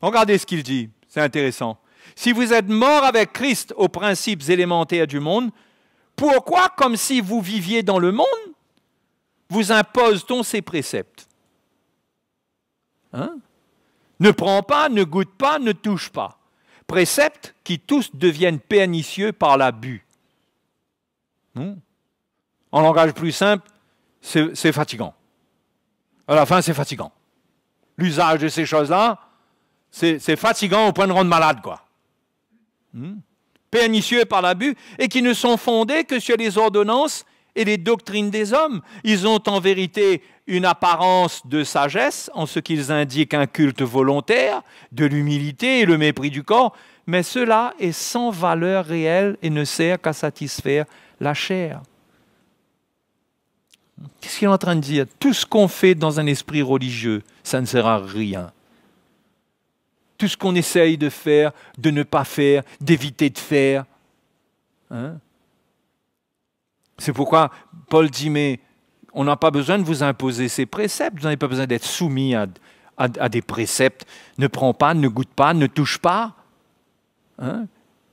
Regardez ce qu'il dit, c'est intéressant. Si vous êtes mort avec Christ aux principes élémentaires du monde, pourquoi, comme si vous viviez dans le monde, vous impose-t-on ces préceptes? Ne prends pas, ne goûte pas, ne touche pas. Préceptes qui tous deviennent pernicieux par l'abus. En langage plus simple, c'est fatigant. À la fin, c'est fatigant. L'usage de ces choses-là, c'est fatigant au point de rendre malade, quoi. Pernicieux par l'abus, et qui ne sont fondés que sur les ordonnances et les doctrines des hommes. Ils ont en vérité une apparence de sagesse, en ce qu'ils indiquent un culte volontaire, de l'humilité et le mépris du corps, mais cela est sans valeur réelle et ne sert qu'à satisfaire la chair. Qu'est-ce qu'il est en train de dire? Tout ce qu'on fait dans un esprit religieux, ça ne sert à rien. Tout ce qu'on essaye de faire, de ne pas faire, d'éviter de faire. C'est pourquoi Paul dit, mais on n'a pas besoin de vous imposer ces préceptes, vous n'avez pas besoin d'être soumis à des préceptes. Ne prends pas, ne goûte pas, ne touche pas.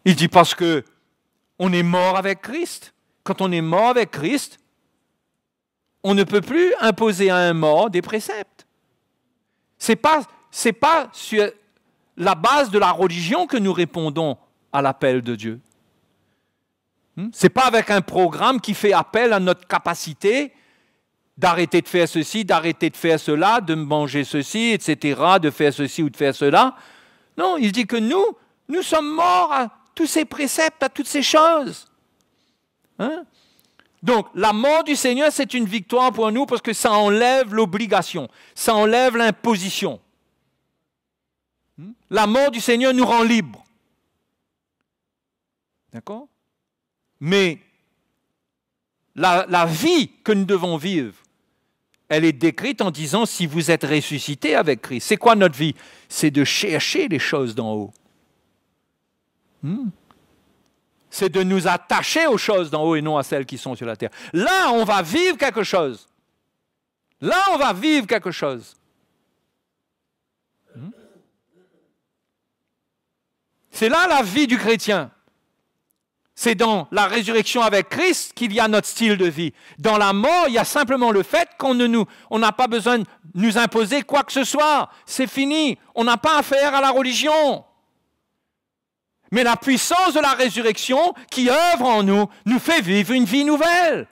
Il dit parce que on est mort avec Christ. Quand on est mort avec Christ, on ne peut plus imposer à un mort des préceptes. C'est pas sur la base de la religion que nous répondons à l'appel de Dieu. Ce n'est pas avec un programme qui fait appel à notre capacité d'arrêter de faire ceci, d'arrêter de faire cela, de manger ceci, etc., de faire ceci ou de faire cela. Non, il dit que nous sommes morts à tous ces préceptes, à toutes ces choses. Donc, la mort du Seigneur, c'est une victoire pour nous parce que ça enlève l'obligation, ça enlève l'imposition. La mort du Seigneur nous rend libres. D'accord? Mais la vie que nous devons vivre, elle est décrite en disant si vous êtes ressuscité avec Christ. C'est quoi notre vie? C'est de chercher les choses d'en haut. C'est de nous attacher aux choses d'en haut et non à celles qui sont sur la terre. Là, on va vivre quelque chose. Là, on va vivre quelque chose. C'est là la vie du chrétien. C'est dans la résurrection avec Christ qu'il y a notre style de vie. Dans la mort, il y a simplement le fait qu'on n'a pas besoin de nous imposer quoi que ce soit. C'est fini. On n'a pas affaire à la religion. Mais la puissance de la résurrection qui œuvre en nous, nous fait vivre une vie nouvelle.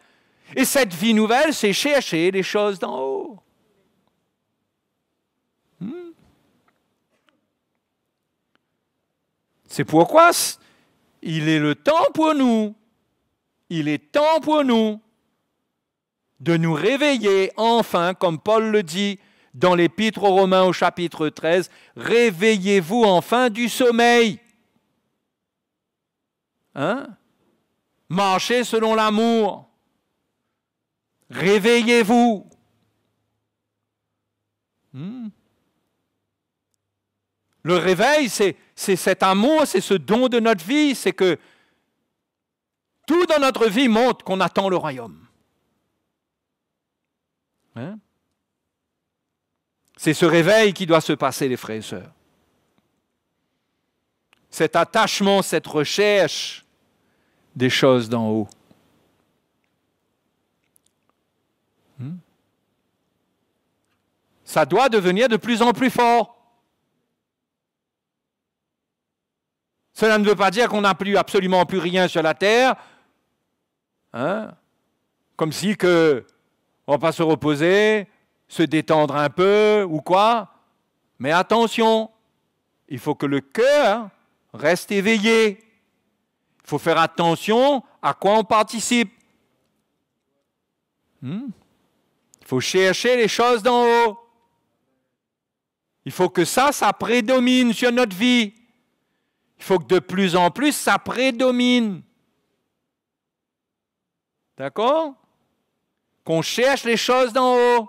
Et cette vie nouvelle, c'est chercher les choses d'en haut. C'est pourquoi il est le temps pour nous, il est temps pour nous de nous réveiller enfin, comme Paul le dit, dans l'Épître aux Romains au chapitre 13, « Réveillez-vous enfin du sommeil. » Hein? Marchez selon l'amour. Réveillez-vous. Le réveil, c'est cet amour, c'est ce don de notre vie, c'est que tout dans notre vie montre qu'on attend le royaume. Hein? C'est ce réveil qui doit se passer, les frères et sœurs. Cet attachement, cette recherche des choses d'en haut. Ça doit devenir de plus en plus fort. Cela ne veut pas dire qu'on n'a plus absolument plus rien sur la terre, hein? Comme si que on ne va pas se reposer, se détendre un peu ou quoi. Mais attention, il faut que le cœur reste éveillé. Il faut faire attention à quoi on participe. Il faut chercher les choses d'en haut. Il faut que ça prédomine sur notre vie. Il faut que de plus en plus, ça prédomine. D'accord? Qu'on cherche les choses d'en haut.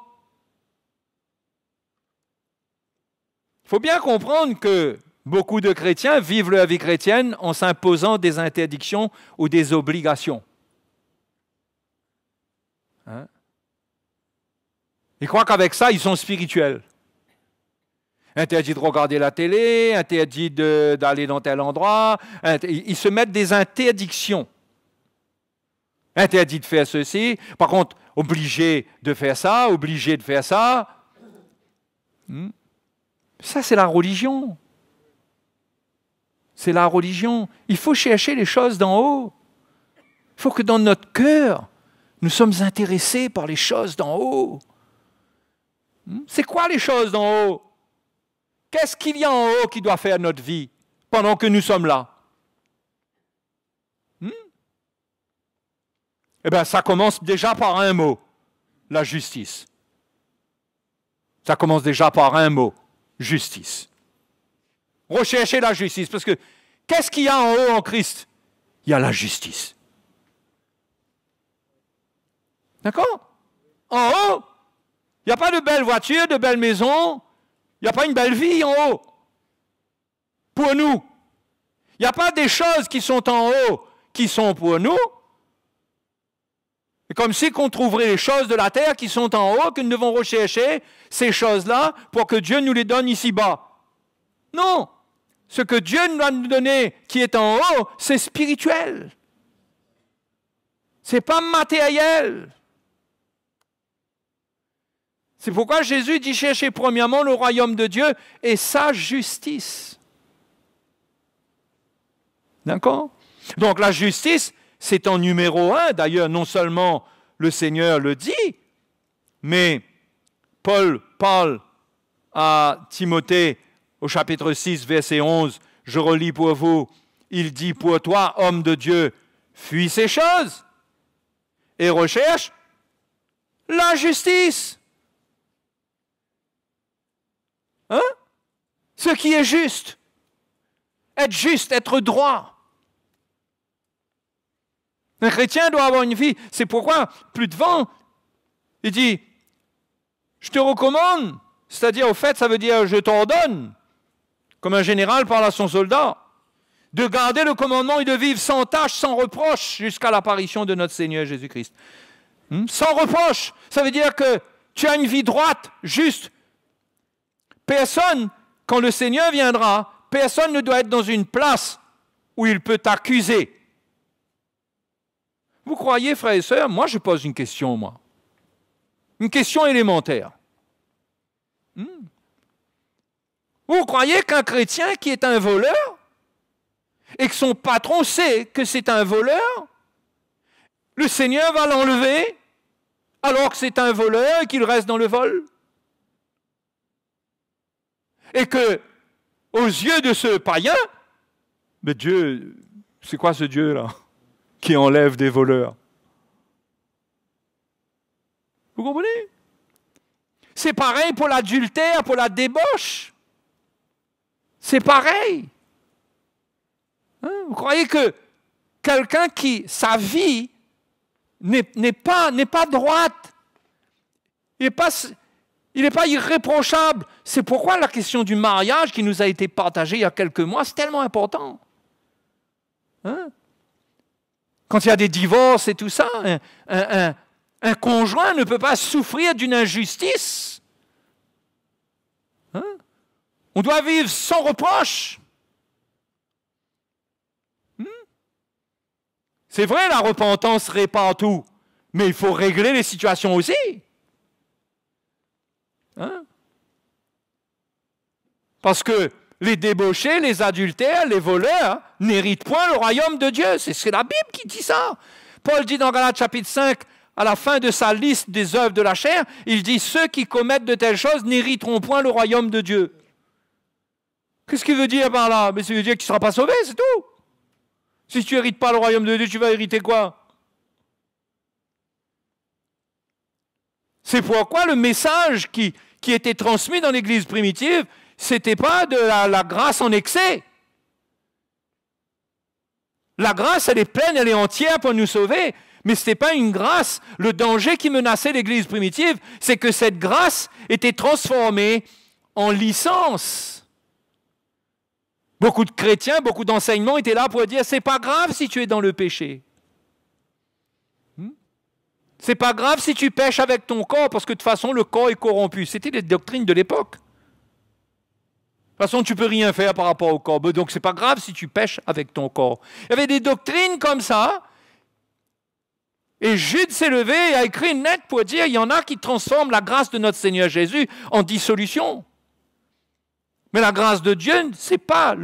Il faut bien comprendre que beaucoup de chrétiens vivent leur vie chrétienne en s'imposant des interdictions ou des obligations. Hein? Ils croient qu'avec ça, ils sont spirituels. Interdit de regarder la télé, interdit d'aller dans tel endroit. Ils se mettent des interdictions. Interdit de faire ceci. Par contre, obligé de faire ça, obligé de faire ça. Ça, c'est la religion. C'est la religion. Il faut chercher les choses d'en haut. Il faut que dans notre cœur, nous sommes intéressés par les choses d'en haut. C'est quoi les choses d'en haut? Qu'est-ce qu'il y a en haut qui doit faire notre vie pendant que nous sommes là? Eh bien, ça commence déjà par un mot, la justice. Ça commence déjà par un mot, justice. Recherchez la justice, parce que qu'est-ce qu'il y a en haut en Christ? Il y a la justice. D'accord? En haut, il n'y a pas de belles voitures, de belles maisons, il n'y a pas une belle vie en haut. Pour nous. Il n'y a pas des choses qui sont en haut qui sont pour nous. C'est comme si qu'on trouverait les choses de la terre qui sont en haut, que nous devons rechercher ces choses-là pour que Dieu nous les donne ici-bas. Non. Ce que Dieu doit nous donner qui est en haut, c'est spirituel. Ce n'est pas matériel. C'est pourquoi Jésus dit cherchez premièrement le royaume de Dieu et sa justice. D'accord? Donc la justice, c'est en numéro 1. D'ailleurs, non seulement le Seigneur le dit, mais Paul parle à Timothée au chapitre 6, verset 11, je relis pour vous, il dit pour toi, homme de Dieu, fuis ces choses et recherche la justice. Hein? Ce qui est juste. Être juste, être droit. Un chrétien doit avoir une vie. C'est pourquoi, plus devant, il dit, je te recommande, c'est-à-dire au fait, ça veut dire je t'ordonne, comme un général parle à son soldat, de garder le commandement et de vivre sans tâche, sans reproche, jusqu'à l'apparition de notre Seigneur Jésus-Christ. Sans reproche, ça veut dire que tu as une vie droite, juste. Personne, quand le Seigneur viendra, personne ne doit être dans une place où il peut t'accuser. Vous croyez, frères et sœurs, moi je pose une question, moi. Une question élémentaire. Vous croyez qu'un chrétien qui est un voleur, et que son patron sait que c'est un voleur, le Seigneur va l'enlever alors que c'est un voleur et qu'il reste dans le vol? Et que, aux yeux de ce païen, mais Dieu, c'est quoi ce Dieu-là qui enlève des voleurs? Vous comprenez? C'est pareil pour l'adultère, pour la débauche. C'est pareil. Hein? Vous croyez que quelqu'un qui, sa vie, n'est pas droite, il n'est pas irréprochable. C'est pourquoi la question du mariage qui nous a été partagée il y a quelques mois, c'est tellement important. Hein? Quand il y a des divorces et tout ça, un conjoint ne peut pas souffrir d'une injustice. Hein? On doit vivre sans reproche. C'est vrai, la repentance répare tout, mais il faut régler les situations aussi. Hein? Parce que les débauchés, les adultères, les voleurs n'héritent point le royaume de Dieu. C'est la Bible qui dit ça. Paul dit dans Galates chapitre 5, à la fin de sa liste des œuvres de la chair, il dit « Ceux qui commettent de telles choses n'hériteront point le royaume de Dieu. » Qu'est-ce qu'il veut dire par là? Mais ça veut dire que tu ne seras pas sauvé, c'est tout. Si tu n'hérites pas le royaume de Dieu, tu vas hériter quoi? C'est pourquoi le message qui était transmis dans l'Église primitive, ce n'était pas de la grâce en excès. La grâce, elle est pleine, elle est entière pour nous sauver, mais ce n'était pas une grâce. Le danger qui menaçait l'Église primitive, c'est que cette grâce était transformée en licence. Beaucoup de chrétiens, beaucoup d'enseignements étaient là pour dire « c'est pas grave si tu es dans le péché. C'est pas grave si tu pèches avec ton corps, parce que de toute façon, le corps est corrompu. » C'était les doctrines de l'époque. De toute façon, tu ne peux rien faire par rapport au corps. Donc, c'est pas grave si tu pèches avec ton corps. Il y avait des doctrines comme ça. Et Jude s'est levé et a écrit une lettre pour dire il y en a qui transforment la grâce de notre Seigneur Jésus en dissolution. Mais la grâce de Dieu, c'est pas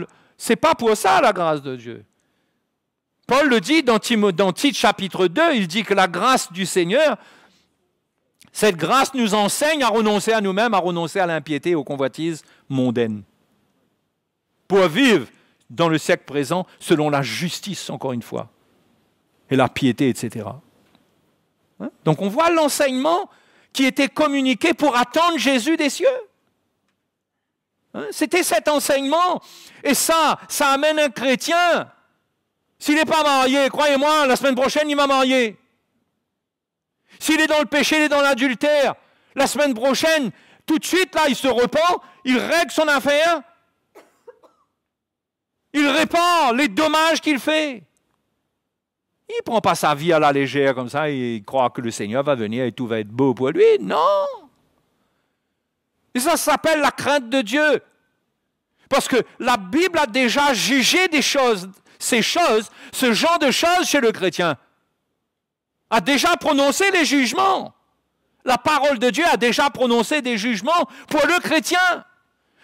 pour ça la grâce de Dieu. Paul le dit dans Tite chapitre 2, il dit que la grâce du Seigneur, cette grâce nous enseigne à renoncer à nous-mêmes, à renoncer à l'impiété et aux convoitises mondaines. Pour vivre dans le siècle présent selon la justice, encore une fois, et la piété, etc. Hein? Donc on voit l'enseignement qui était communiqué pour attendre Jésus des cieux. Hein? C'était cet enseignement. Et ça amène un chrétien. S'il n'est pas marié, croyez-moi, la semaine prochaine, il va marier. S'il est dans le péché, il est dans l'adultère, la semaine prochaine, tout de suite, là, il se repent, il règle son affaire, il répare les dommages qu'il fait. Il ne prend pas sa vie à la légère comme ça, et il croit que le Seigneur va venir et tout va être beau pour lui. Non! Et ça s'appelle la crainte de Dieu. Parce que la Bible a déjà jugé des choses, ce genre de choses chez le chrétien. A déjà prononcé les jugements. La parole de Dieu a déjà prononcé des jugements pour le chrétien.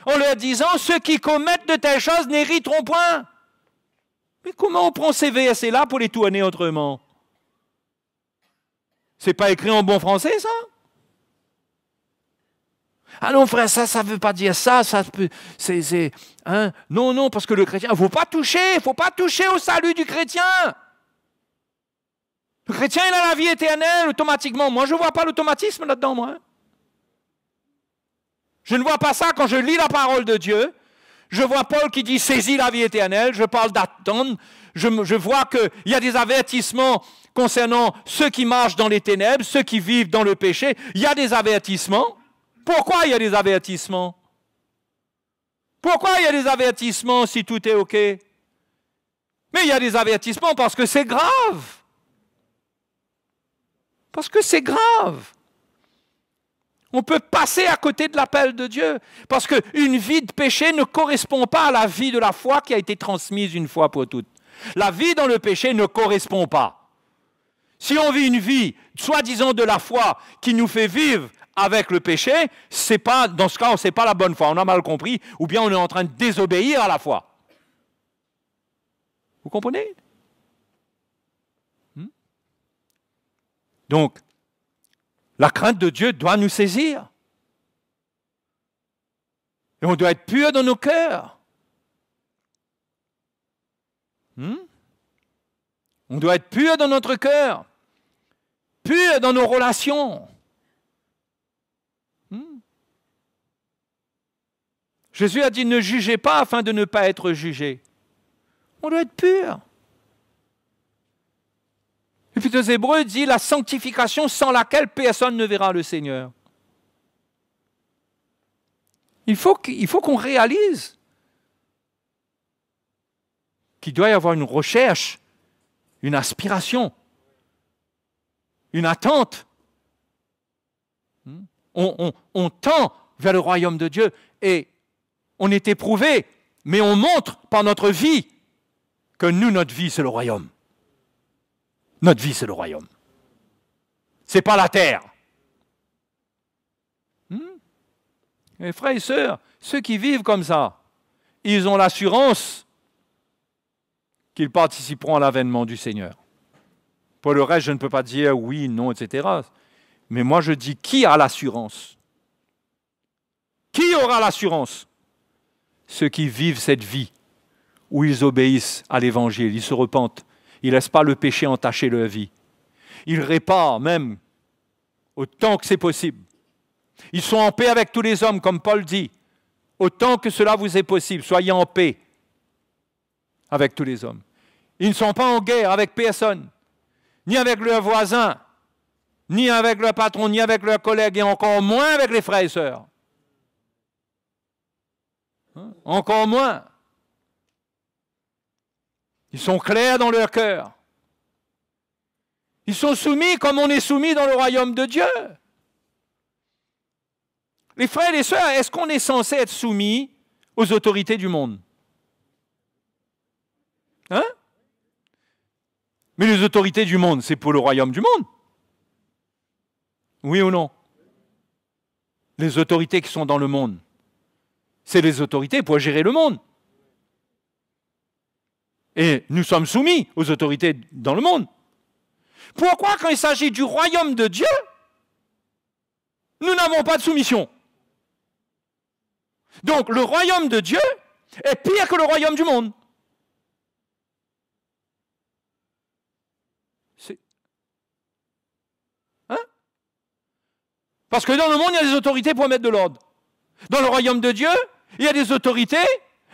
En leur disant, ceux qui commettent de telles choses n'hériteront point. Mais comment on prend ces versets-là pour les tourner autrement? C'est pas écrit en bon français, ça? Ah non, frère, ça ne veut pas dire ça, hein? Non, parce que le chrétien, il ne faut pas toucher au salut du chrétien. Le chrétien, il a la vie éternelle automatiquement. Moi, je ne vois pas l'automatisme là-dedans, moi. Je ne vois pas ça quand je lis la parole de Dieu. Je vois Paul qui dit « saisis la vie éternelle », je parle d'attendre. Je vois qu'il y a des avertissements concernant ceux qui marchent dans les ténèbres, ceux qui vivent dans le péché. Il y a des avertissements. Pourquoi il y a des avertissements? Pourquoi il y a des avertissements si tout est OK? Mais il y a des avertissements parce que c'est grave. Parce que c'est grave. On peut passer à côté de l'appel de Dieu. Parce qu'une vie de péché ne correspond pas à la vie de la foi qui a été transmise une fois pour toutes. La vie dans le péché ne correspond pas. Si on vit une vie, soi-disant de la foi, qui nous fait vivre avec le péché, c'est pas, dans ce cas, ce n'est pas la bonne foi. On a mal compris, ou bien on est en train de désobéir à la foi. Vous comprenez? Donc, la crainte de Dieu doit nous saisir. Et on doit être pur dans nos cœurs. On doit être pur dans notre cœur. Pur dans nos relations. Jésus a dit, ne jugez pas afin de ne pas être jugé. On doit être pur. L'Épître aux Hébreux dit la sanctification sans laquelle personne ne verra le Seigneur. Il faut qu'on réalise qu'il doit y avoir une recherche, une aspiration, une attente. On tend vers le royaume de Dieu et on est éprouvé, mais on montre par notre vie que nous, notre vie, c'est le royaume. Notre vie, c'est le royaume. Ce n'est pas la terre. Mes frères et sœurs, ceux qui vivent comme ça, ils ont l'assurance qu'ils participeront à l'avènement du Seigneur. Pour le reste, je ne peux pas dire oui, non, etc. Mais moi, je dis qui a l'assurance? Qui aura l'assurance? Ceux qui vivent cette vie où ils obéissent à l'Évangile, ils se repentent, ils ne laissent pas le péché entacher leur vie. Ils réparent même autant que c'est possible. Ils sont en paix avec tous les hommes, comme Paul dit. Autant que cela vous est possible, soyez en paix avec tous les hommes. Ils ne sont pas en guerre avec personne, ni avec leurs voisins, ni avec leur patron, ni avec leurs collègues, et encore moins avec les frères et sœurs. Encore moins. Ils sont clairs dans leur cœur. Ils sont soumis comme on est soumis dans le royaume de Dieu. Les frères et les sœurs, est-ce qu'on est censé être soumis aux autorités du monde? Hein? Mais les autorités du monde, c'est pour le royaume du monde. Oui ou non? Les autorités qui sont dans le monde, c'est les autorités pour gérer le monde. Et nous sommes soumis aux autorités dans le monde. Pourquoi, quand il s'agit du royaume de Dieu, nous n'avons pas de soumission? Donc, le royaume de Dieu est pire que le royaume du monde. Hein? Parce que dans le monde, il y a des autorités pour mettre de l'ordre. Dans le royaume de Dieu, il y a des autorités,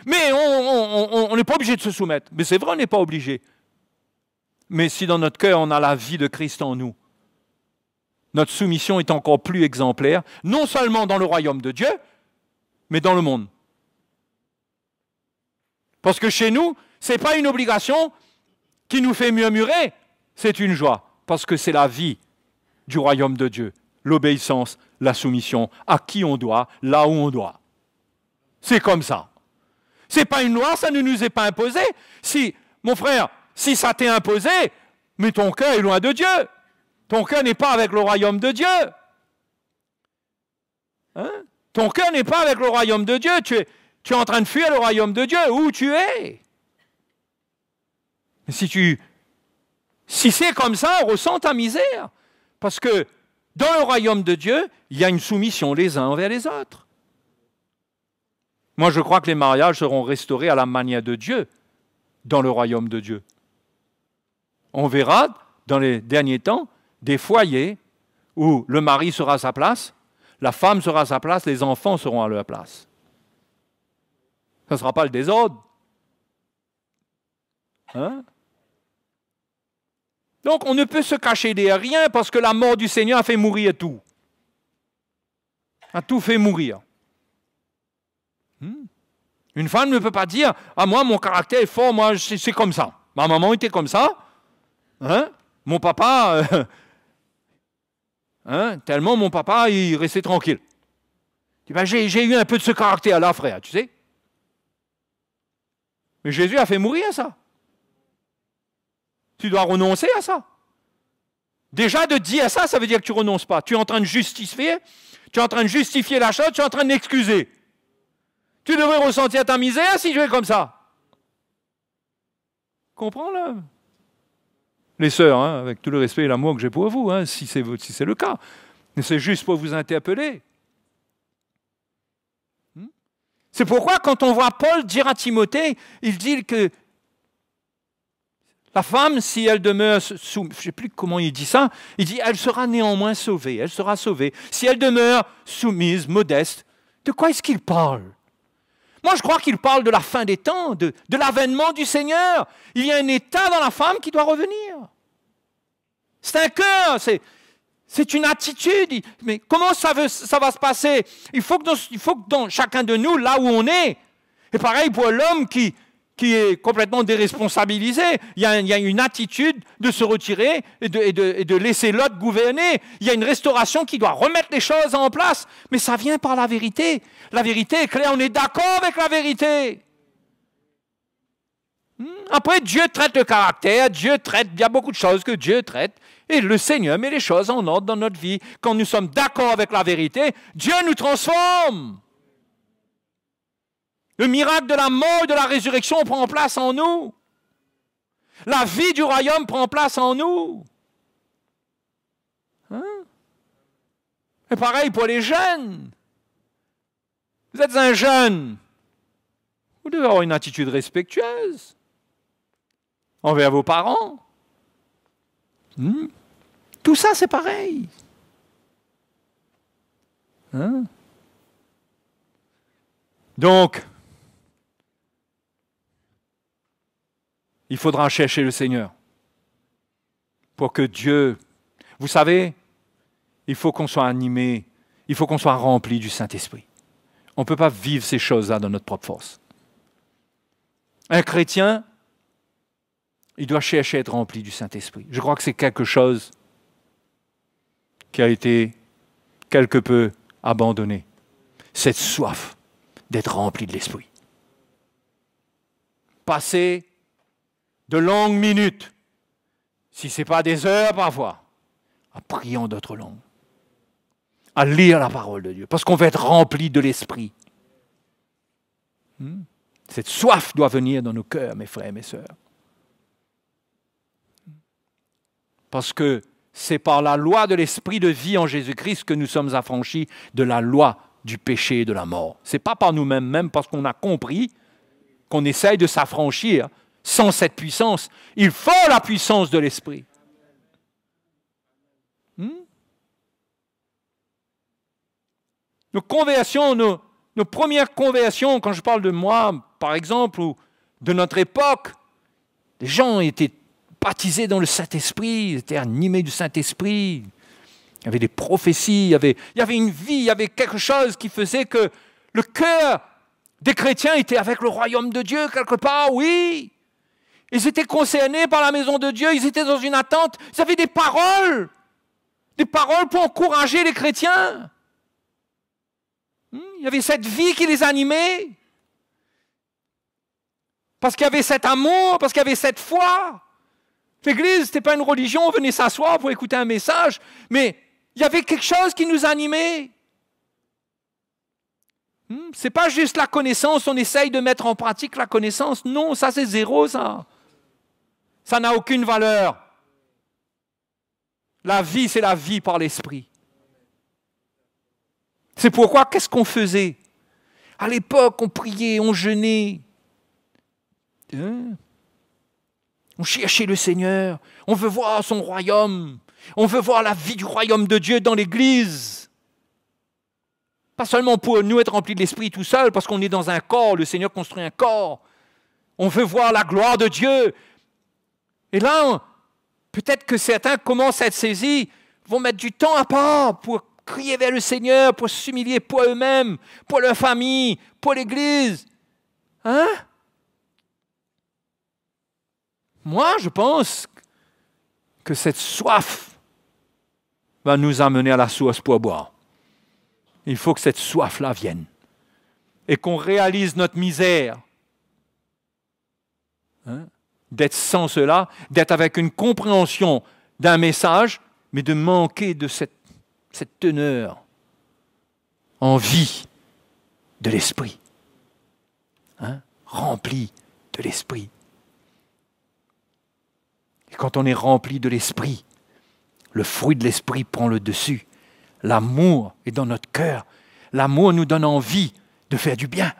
mais on n'est pas obligé de se soumettre. Mais c'est vrai, on n'est pas obligé. Mais si dans notre cœur, on a la vie de Christ en nous, notre soumission est encore plus exemplaire, non seulement dans le royaume de Dieu, mais dans le monde. Parce que chez nous, ce n'est pas une obligation qui nous fait murmurer, c'est une joie, parce que c'est la vie du royaume de Dieu, l'obéissance, la soumission, à qui on doit, là où on doit. C'est comme ça. Ce n'est pas une loi, ça ne nous est pas imposé. Si, mon frère, si ça t'est imposé, mais ton cœur est loin de Dieu. Ton cœur n'est pas avec le royaume de Dieu. Hein? Ton cœur n'est pas avec le royaume de Dieu. Tu es en train de fuir le royaume de Dieu. Où tu es? Mais si c'est comme ça, on ressent ta misère. Parce que dans le royaume de Dieu, il y a une soumission les uns envers les autres. Moi, je crois que les mariages seront restaurés à la manière de Dieu dans le royaume de Dieu. On verra dans les derniers temps des foyers où le mari sera à sa place, la femme sera à sa place, les enfants seront à leur place. Ça ne sera pas le désordre. Hein? Donc, on ne peut se cacher derrière rien parce que la mort du Seigneur a fait mourir tout. A tout fait mourir. Une femme ne peut pas dire « Ah, moi, mon caractère est fort, moi, c'est comme ça. Ma maman était comme ça. Hein? Mon papa, tellement mon papa, il restait tranquille. » Ben, j'ai eu un peu de ce caractère-là, frère, tu sais. Mais Jésus a fait mourir ça. Tu dois renoncer à ça. Déjà, de dire ça, ça veut dire que tu ne renonces pas. Tu es en train de justifier, la chose, tu es en train d'excuser. Tu devrais ressentir ta misère si tu es comme ça. Comprends là? Les sœurs, avec tout le respect et l'amour que j'ai pour vous, si c'est le cas. Mais c'est juste pour vous interpeller. C'est pourquoi quand on voit Paul dire à Timothée, il dit que la femme, si elle demeure je ne sais plus comment il dit ça, il dit elle sera néanmoins sauvée, elle sera sauvée. Si elle demeure soumise, modeste, de quoi est-ce qu'il parle? Moi, je crois qu'il parle de la fin des temps, de l'avènement du Seigneur. Il y a un état dans la femme qui doit revenir. C'est un cœur, c'est une attitude. Mais comment ça va se passer? Il faut que dans chacun de nous, là où on est, et pareil pour l'homme qui est complètement déresponsabilisé, il y a une attitude de se retirer et de laisser l'autre gouverner. Il y a une restauration qui doit remettre les choses en place, mais ça vient par la vérité. La vérité est claire, on est d'accord avec la vérité. Après, Dieu traite le caractère, il y a beaucoup de choses que Dieu traite, et le Seigneur met les choses en ordre dans notre vie. Quand nous sommes d'accord avec la vérité, Dieu nous transforme. Le miracle de la mort et de la résurrection prend place en nous. La vie du royaume prend place en nous. Et pareil pour les jeunes. Vous êtes un jeune. Vous devez avoir une attitude respectueuse envers vos parents. Tout ça, c'est pareil. Donc, il faudra chercher le Seigneur pour que Dieu... Vous savez, il faut qu'on soit animé, il faut qu'on soit rempli du Saint-Esprit. On ne peut pas vivre ces choses-là dans notre propre force. Un chrétien, il doit chercher à être rempli du Saint-Esprit. Je crois que c'est quelque chose qui a été quelque peu abandonné. Cette soif d'être rempli de l'Esprit. Passer de longues minutes, si ce n'est pas des heures parfois, à prier en d'autres langues, à lire la parole de Dieu, parce qu'on veut être rempli de l'Esprit. Cette soif doit venir dans nos cœurs, mes frères et mes sœurs. Parce que c'est par la loi de l'Esprit de vie en Jésus-Christ que nous sommes affranchis de la loi du péché et de la mort. Ce n'est pas par nous-mêmes, même parce qu'on a compris qu'on essaye de s'affranchir sans cette puissance. Il faut la puissance de l'Esprit. Nos conversions, nos premières conversions, quand je parle de moi, par exemple, ou de notre époque, les gens étaient baptisés dans le Saint-Esprit, ils étaient animés du Saint-Esprit. Il y avait des prophéties, il y avait une vie, il y avait quelque chose qui faisait que le cœur des chrétiens était avec le royaume de Dieu quelque part, oui. Ils étaient concernés par la maison de Dieu, ils étaient dans une attente, ils avaient des paroles pour encourager les chrétiens. Il y avait cette vie qui les animait, parce qu'il y avait cet amour, parce qu'il y avait cette foi. L'église, ce n'était pas une religion, on venait s'asseoir pour écouter un message, mais il y avait quelque chose qui nous animait. Ce n'est pas juste la connaissance, on essaye de mettre en pratique la connaissance. Non, ça c'est zéro, ça. Ça n'a aucune valeur. La vie, c'est la vie par l'Esprit. C'est pourquoi, qu'est-ce qu'on faisait? À l'époque, on priait, on jeûnait. On cherchait le Seigneur. On veut voir son royaume. On veut voir la vie du royaume de Dieu dans l'Église. Pas seulement pour nous être remplis de l'Esprit tout seul, parce qu'on est dans un corps, le Seigneur construit un corps. On veut voir la gloire de Dieu. Et là, peut-être que certains commencent à être saisis, vont mettre du temps à part pour crier vers le Seigneur, pour s'humilier pour eux-mêmes, pour leur famille, pour l'Église. Moi, je pense que cette soif va nous amener à la source pour boire. Il faut que cette soif-là vienne et qu'on réalise notre misère. D'être sans cela, d'être avec une compréhension d'un message, mais de manquer de cette teneur en vie de l'Esprit. Rempli de l'Esprit. Et quand on est rempli de l'Esprit, le fruit de l'Esprit prend le dessus. L'amour est dans notre cœur. L'amour nous donne envie de faire du bien.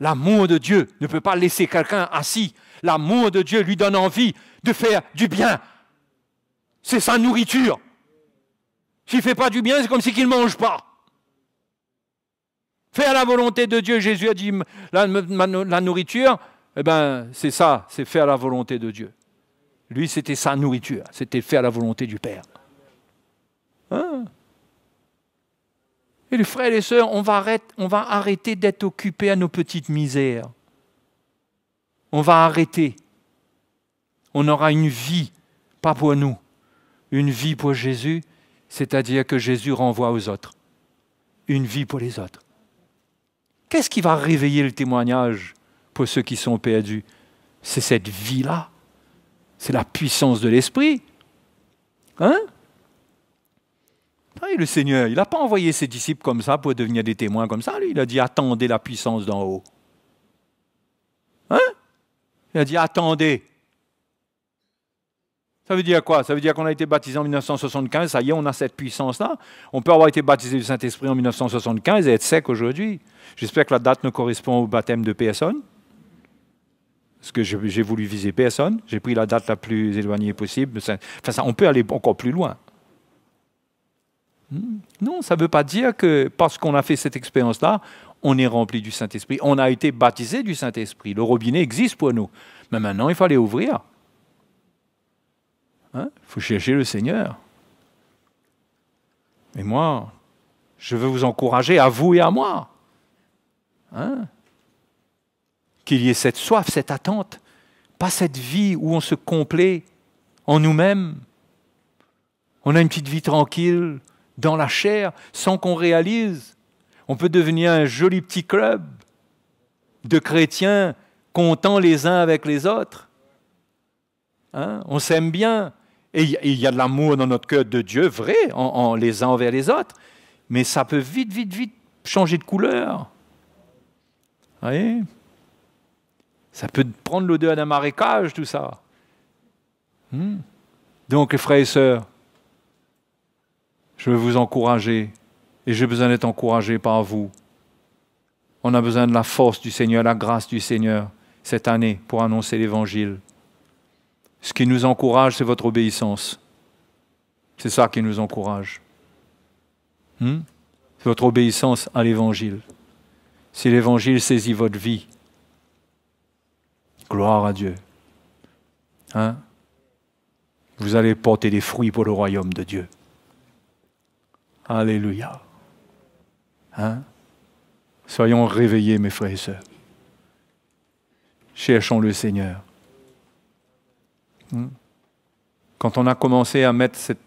L'amour de Dieu ne peut pas laisser quelqu'un assis. L'amour de Dieu lui donne envie de faire du bien. C'est sa nourriture. S'il ne fait pas du bien, c'est comme s'il ne mange pas. Faire la volonté de Dieu, Jésus a dit, la nourriture, eh ben, c'est ça, c'est faire la volonté de Dieu. Lui, c'était sa nourriture, c'était faire la volonté du Père. Hein? Et les frères et les sœurs, on va arrêter d'être occupés à nos petites misères. On va arrêter. On aura une vie, pas pour nous, une vie pour Jésus, c'est-à-dire que Jésus renvoie aux autres. Une vie pour les autres. Qu'est-ce qui va réveiller le témoignage pour ceux qui sont perdus? C'est cette vie-là. C'est la puissance de l'Esprit. Hein? Et le Seigneur, il n'a pas envoyé ses disciples comme ça pour devenir des témoins comme ça. Lui, il a dit, attendez la puissance d'en haut. Hein? Il a dit, attendez. Ça veut dire quoi? Ça veut dire qu'on a été baptisé en 1975, ça y est, on a cette puissance-là. On peut avoir été baptisé du Saint-Esprit en 1975 et être sec aujourd'hui. J'espère que la date ne correspond au baptême de personne. Parce que j'ai voulu viser personne. J'ai pris la date la plus éloignée possible. Enfin, ça, on peut aller encore plus loin. Non, ça ne veut pas dire que parce qu'on a fait cette expérience-là, on est rempli du Saint-Esprit. On a été baptisé du Saint-Esprit. Le robinet existe pour nous. Mais maintenant, il faut aller ouvrir. Il faut chercher le Seigneur. Et moi, je veux vous encourager, à vous et à moi. Qu'il y ait cette soif, cette attente. Pas cette vie où on se complaît en nous-mêmes. On a une petite vie tranquille, dans la chair, sans qu'on réalise. On peut devenir un joli petit club de chrétiens contents les uns avec les autres. On s'aime bien. Et il y a de l'amour dans notre cœur de Dieu, vrai, en les uns envers les autres. Mais ça peut vite changer de couleur. Vous voyez? Ça peut prendre l'odeur d'un marécage, tout ça. Donc, les frères et sœurs, je veux vous encourager, et j'ai besoin d'être encouragé par vous. On a besoin de la force du Seigneur, la grâce du Seigneur, cette année, pour annoncer l'Évangile. Ce qui nous encourage, c'est votre obéissance. C'est ça qui nous encourage. C'est votre obéissance à l'Évangile. Si l'Évangile saisit votre vie, gloire à Dieu. Vous allez porter des fruits pour le royaume de Dieu. Alléluia. Soyons réveillés, mes frères et sœurs. Cherchons le Seigneur. Quand on a commencé à mettre cette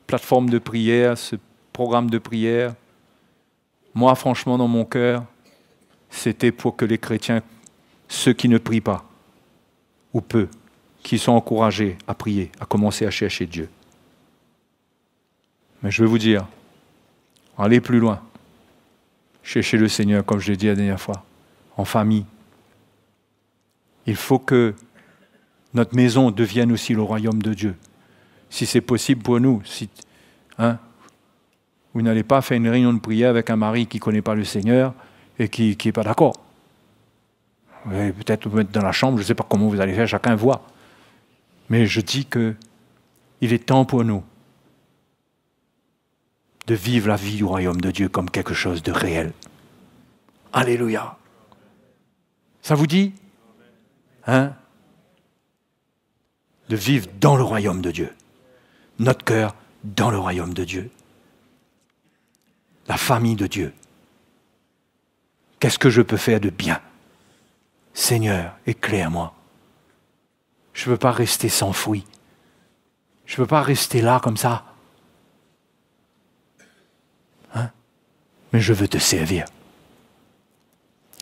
plateforme de prière, ce programme de prière, moi, franchement, dans mon cœur, c'était pour que les chrétiens, ceux qui ne prient pas, ou peu, qui sont encouragés à prier, à commencer à chercher Dieu. Mais je veux vous dire, allez plus loin. Cherchez le Seigneur, comme je l'ai dit la dernière fois, en famille. Il faut que notre maison devienne aussi le royaume de Dieu. Si c'est possible pour nous, vous n'allez pas faire une réunion de prière avec un mari qui ne connaît pas le Seigneur et qui n'est pas d'accord. Vous allez peut-être vous mettre dans la chambre, je ne sais pas comment vous allez faire, chacun voit. Mais je dis qu'il est temps pour nous de vivre la vie du royaume de Dieu comme quelque chose de réel. Alléluia. Ça vous dit? De vivre dans le royaume de Dieu. Notre cœur dans le royaume de Dieu. La famille de Dieu. Qu'est-ce que je peux faire de bien? Seigneur, éclaire-moi. Je ne veux pas rester sans fruit. Je ne veux pas rester là comme ça. Mais je veux te servir.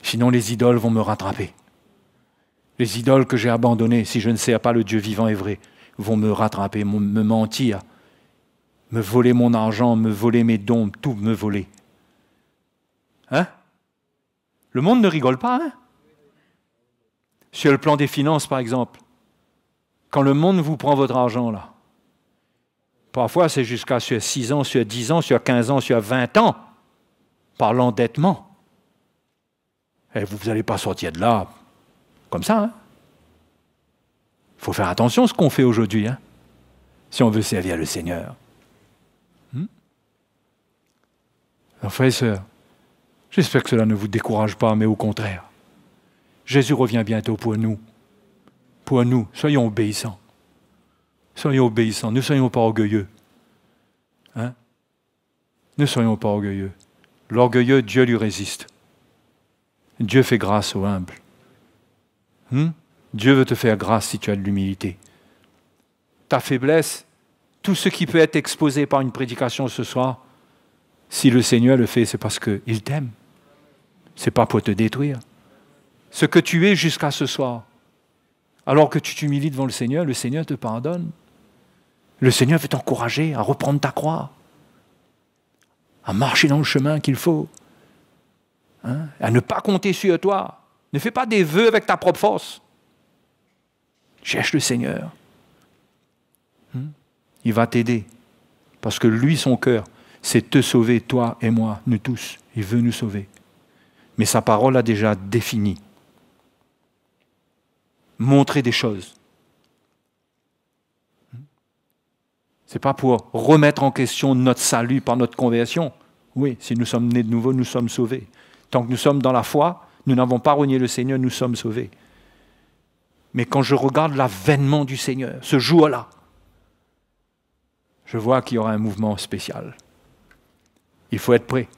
Sinon les idoles vont me rattraper. Les idoles que j'ai abandonnées, si je ne sers pas le Dieu vivant et vrai, vont me rattraper, me mentir, me voler mon argent, me voler mes dons, tout me voler. Le monde ne rigole pas, Sur le plan des finances, par exemple, quand le monde vous prend votre argent, là, parfois c'est jusqu'à sur 6 ans, sur 10 ans, sur 15 ans, sur 20 ans, par l'endettement. Et vous n'allez pas sortir de là comme ça. Il faut faire attention à ce qu'on fait aujourd'hui, si on veut servir le Seigneur. Alors, frères et sœurs, J'espère que cela ne vous décourage pas, mais au contraire. Jésus revient bientôt pour nous. Pour nous, soyons obéissants. Soyons obéissants, ne soyons pas orgueilleux. Hein? Ne soyons pas orgueilleux. L'orgueilleux, Dieu lui résiste. Dieu fait grâce aux humbles. Dieu veut te faire grâce si tu as de l'humilité. Ta faiblesse, tout ce qui peut être exposé par une prédication ce soir, si le Seigneur le fait, c'est parce qu'il t'aime. Ce n'est pas pour te détruire. Ce que tu es jusqu'à ce soir, alors que tu t'humilies devant le Seigneur te pardonne. Le Seigneur veut t'encourager à reprendre ta croix, à marcher dans le chemin qu'il faut, à ne pas compter sur toi. Ne fais pas des vœux avec ta propre force. Cherche le Seigneur. Il va t'aider. Parce que lui, son cœur, c'est te sauver, toi et moi, nous tous. Il veut nous sauver. Mais sa parole a déjà défini. Montrer des choses. Ce n'est pas pour remettre en question notre salut par notre conversion. Oui, si nous sommes nés de nouveau, nous sommes sauvés. Tant que nous sommes dans la foi, nous n'avons pas renié le Seigneur, nous sommes sauvés. Mais quand je regarde l'avènement du Seigneur, ce jour-là, je vois qu'il y aura un mouvement spécial. Il faut être prêt.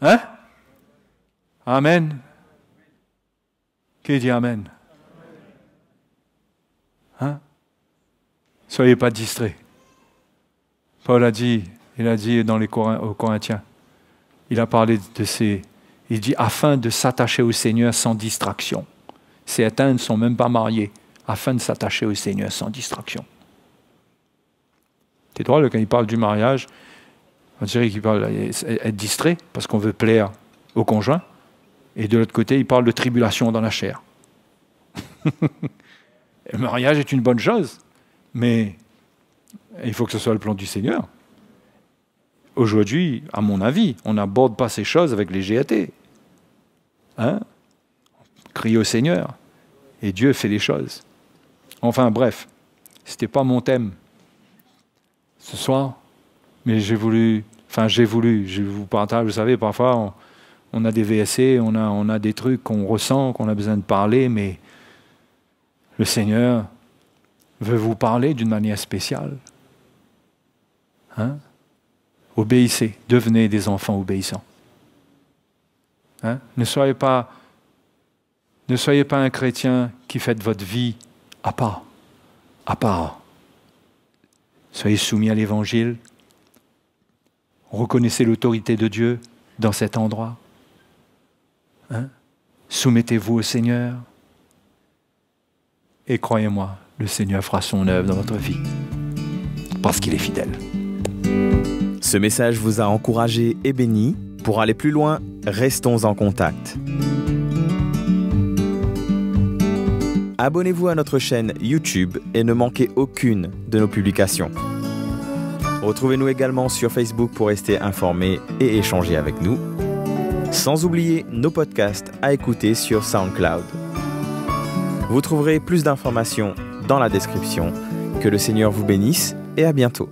Hein? Amen. Qui dit Amen? Hein? Soyez pas distraits. Paul a dit, il a dit dans les aux Corinthiens, il a parlé de ces... Il dit, afin de s'attacher au Seigneur sans distraction. Certains ne sont même pas mariés, afin de s'attacher au Seigneur sans distraction. C'est drôle, quand il parle du mariage, on dirait qu'il parle être distrait, parce qu'on veut plaire au conjoint, et de l'autre côté, il parle de tribulation dans la chair. Le mariage est une bonne chose, mais il faut que ce soit le plan du Seigneur. Aujourd'hui, à mon avis, on n'aborde pas ces choses avec légèreté. On crie au Seigneur, et Dieu fait les choses. Enfin bref, ce n'était pas mon thème ce soir, mais je vous partage, vous savez, parfois on a des VSC, on a des trucs qu'on ressent, qu'on a besoin de parler, mais le Seigneur veut vous parler d'une manière spéciale. Obéissez, devenez des enfants obéissants. Ne soyez pas un chrétien qui fait de votre vie à part. Soyez soumis à l'Évangile. Reconnaissez l'autorité de Dieu dans cet endroit. Soumettez-vous au Seigneur. Et croyez-moi, le Seigneur fera son œuvre dans votre vie. Parce qu'il est fidèle. Ce message vous a encouragé et béni. Pour aller plus loin, restons en contact. Abonnez-vous à notre chaîne YouTube et ne manquez aucune de nos publications. Retrouvez-nous également sur Facebook pour rester informés et échanger avec nous. Sans oublier nos podcasts à écouter sur SoundCloud. Vous trouverez plus d'informations dans la description. Que le Seigneur vous bénisse et à bientôt.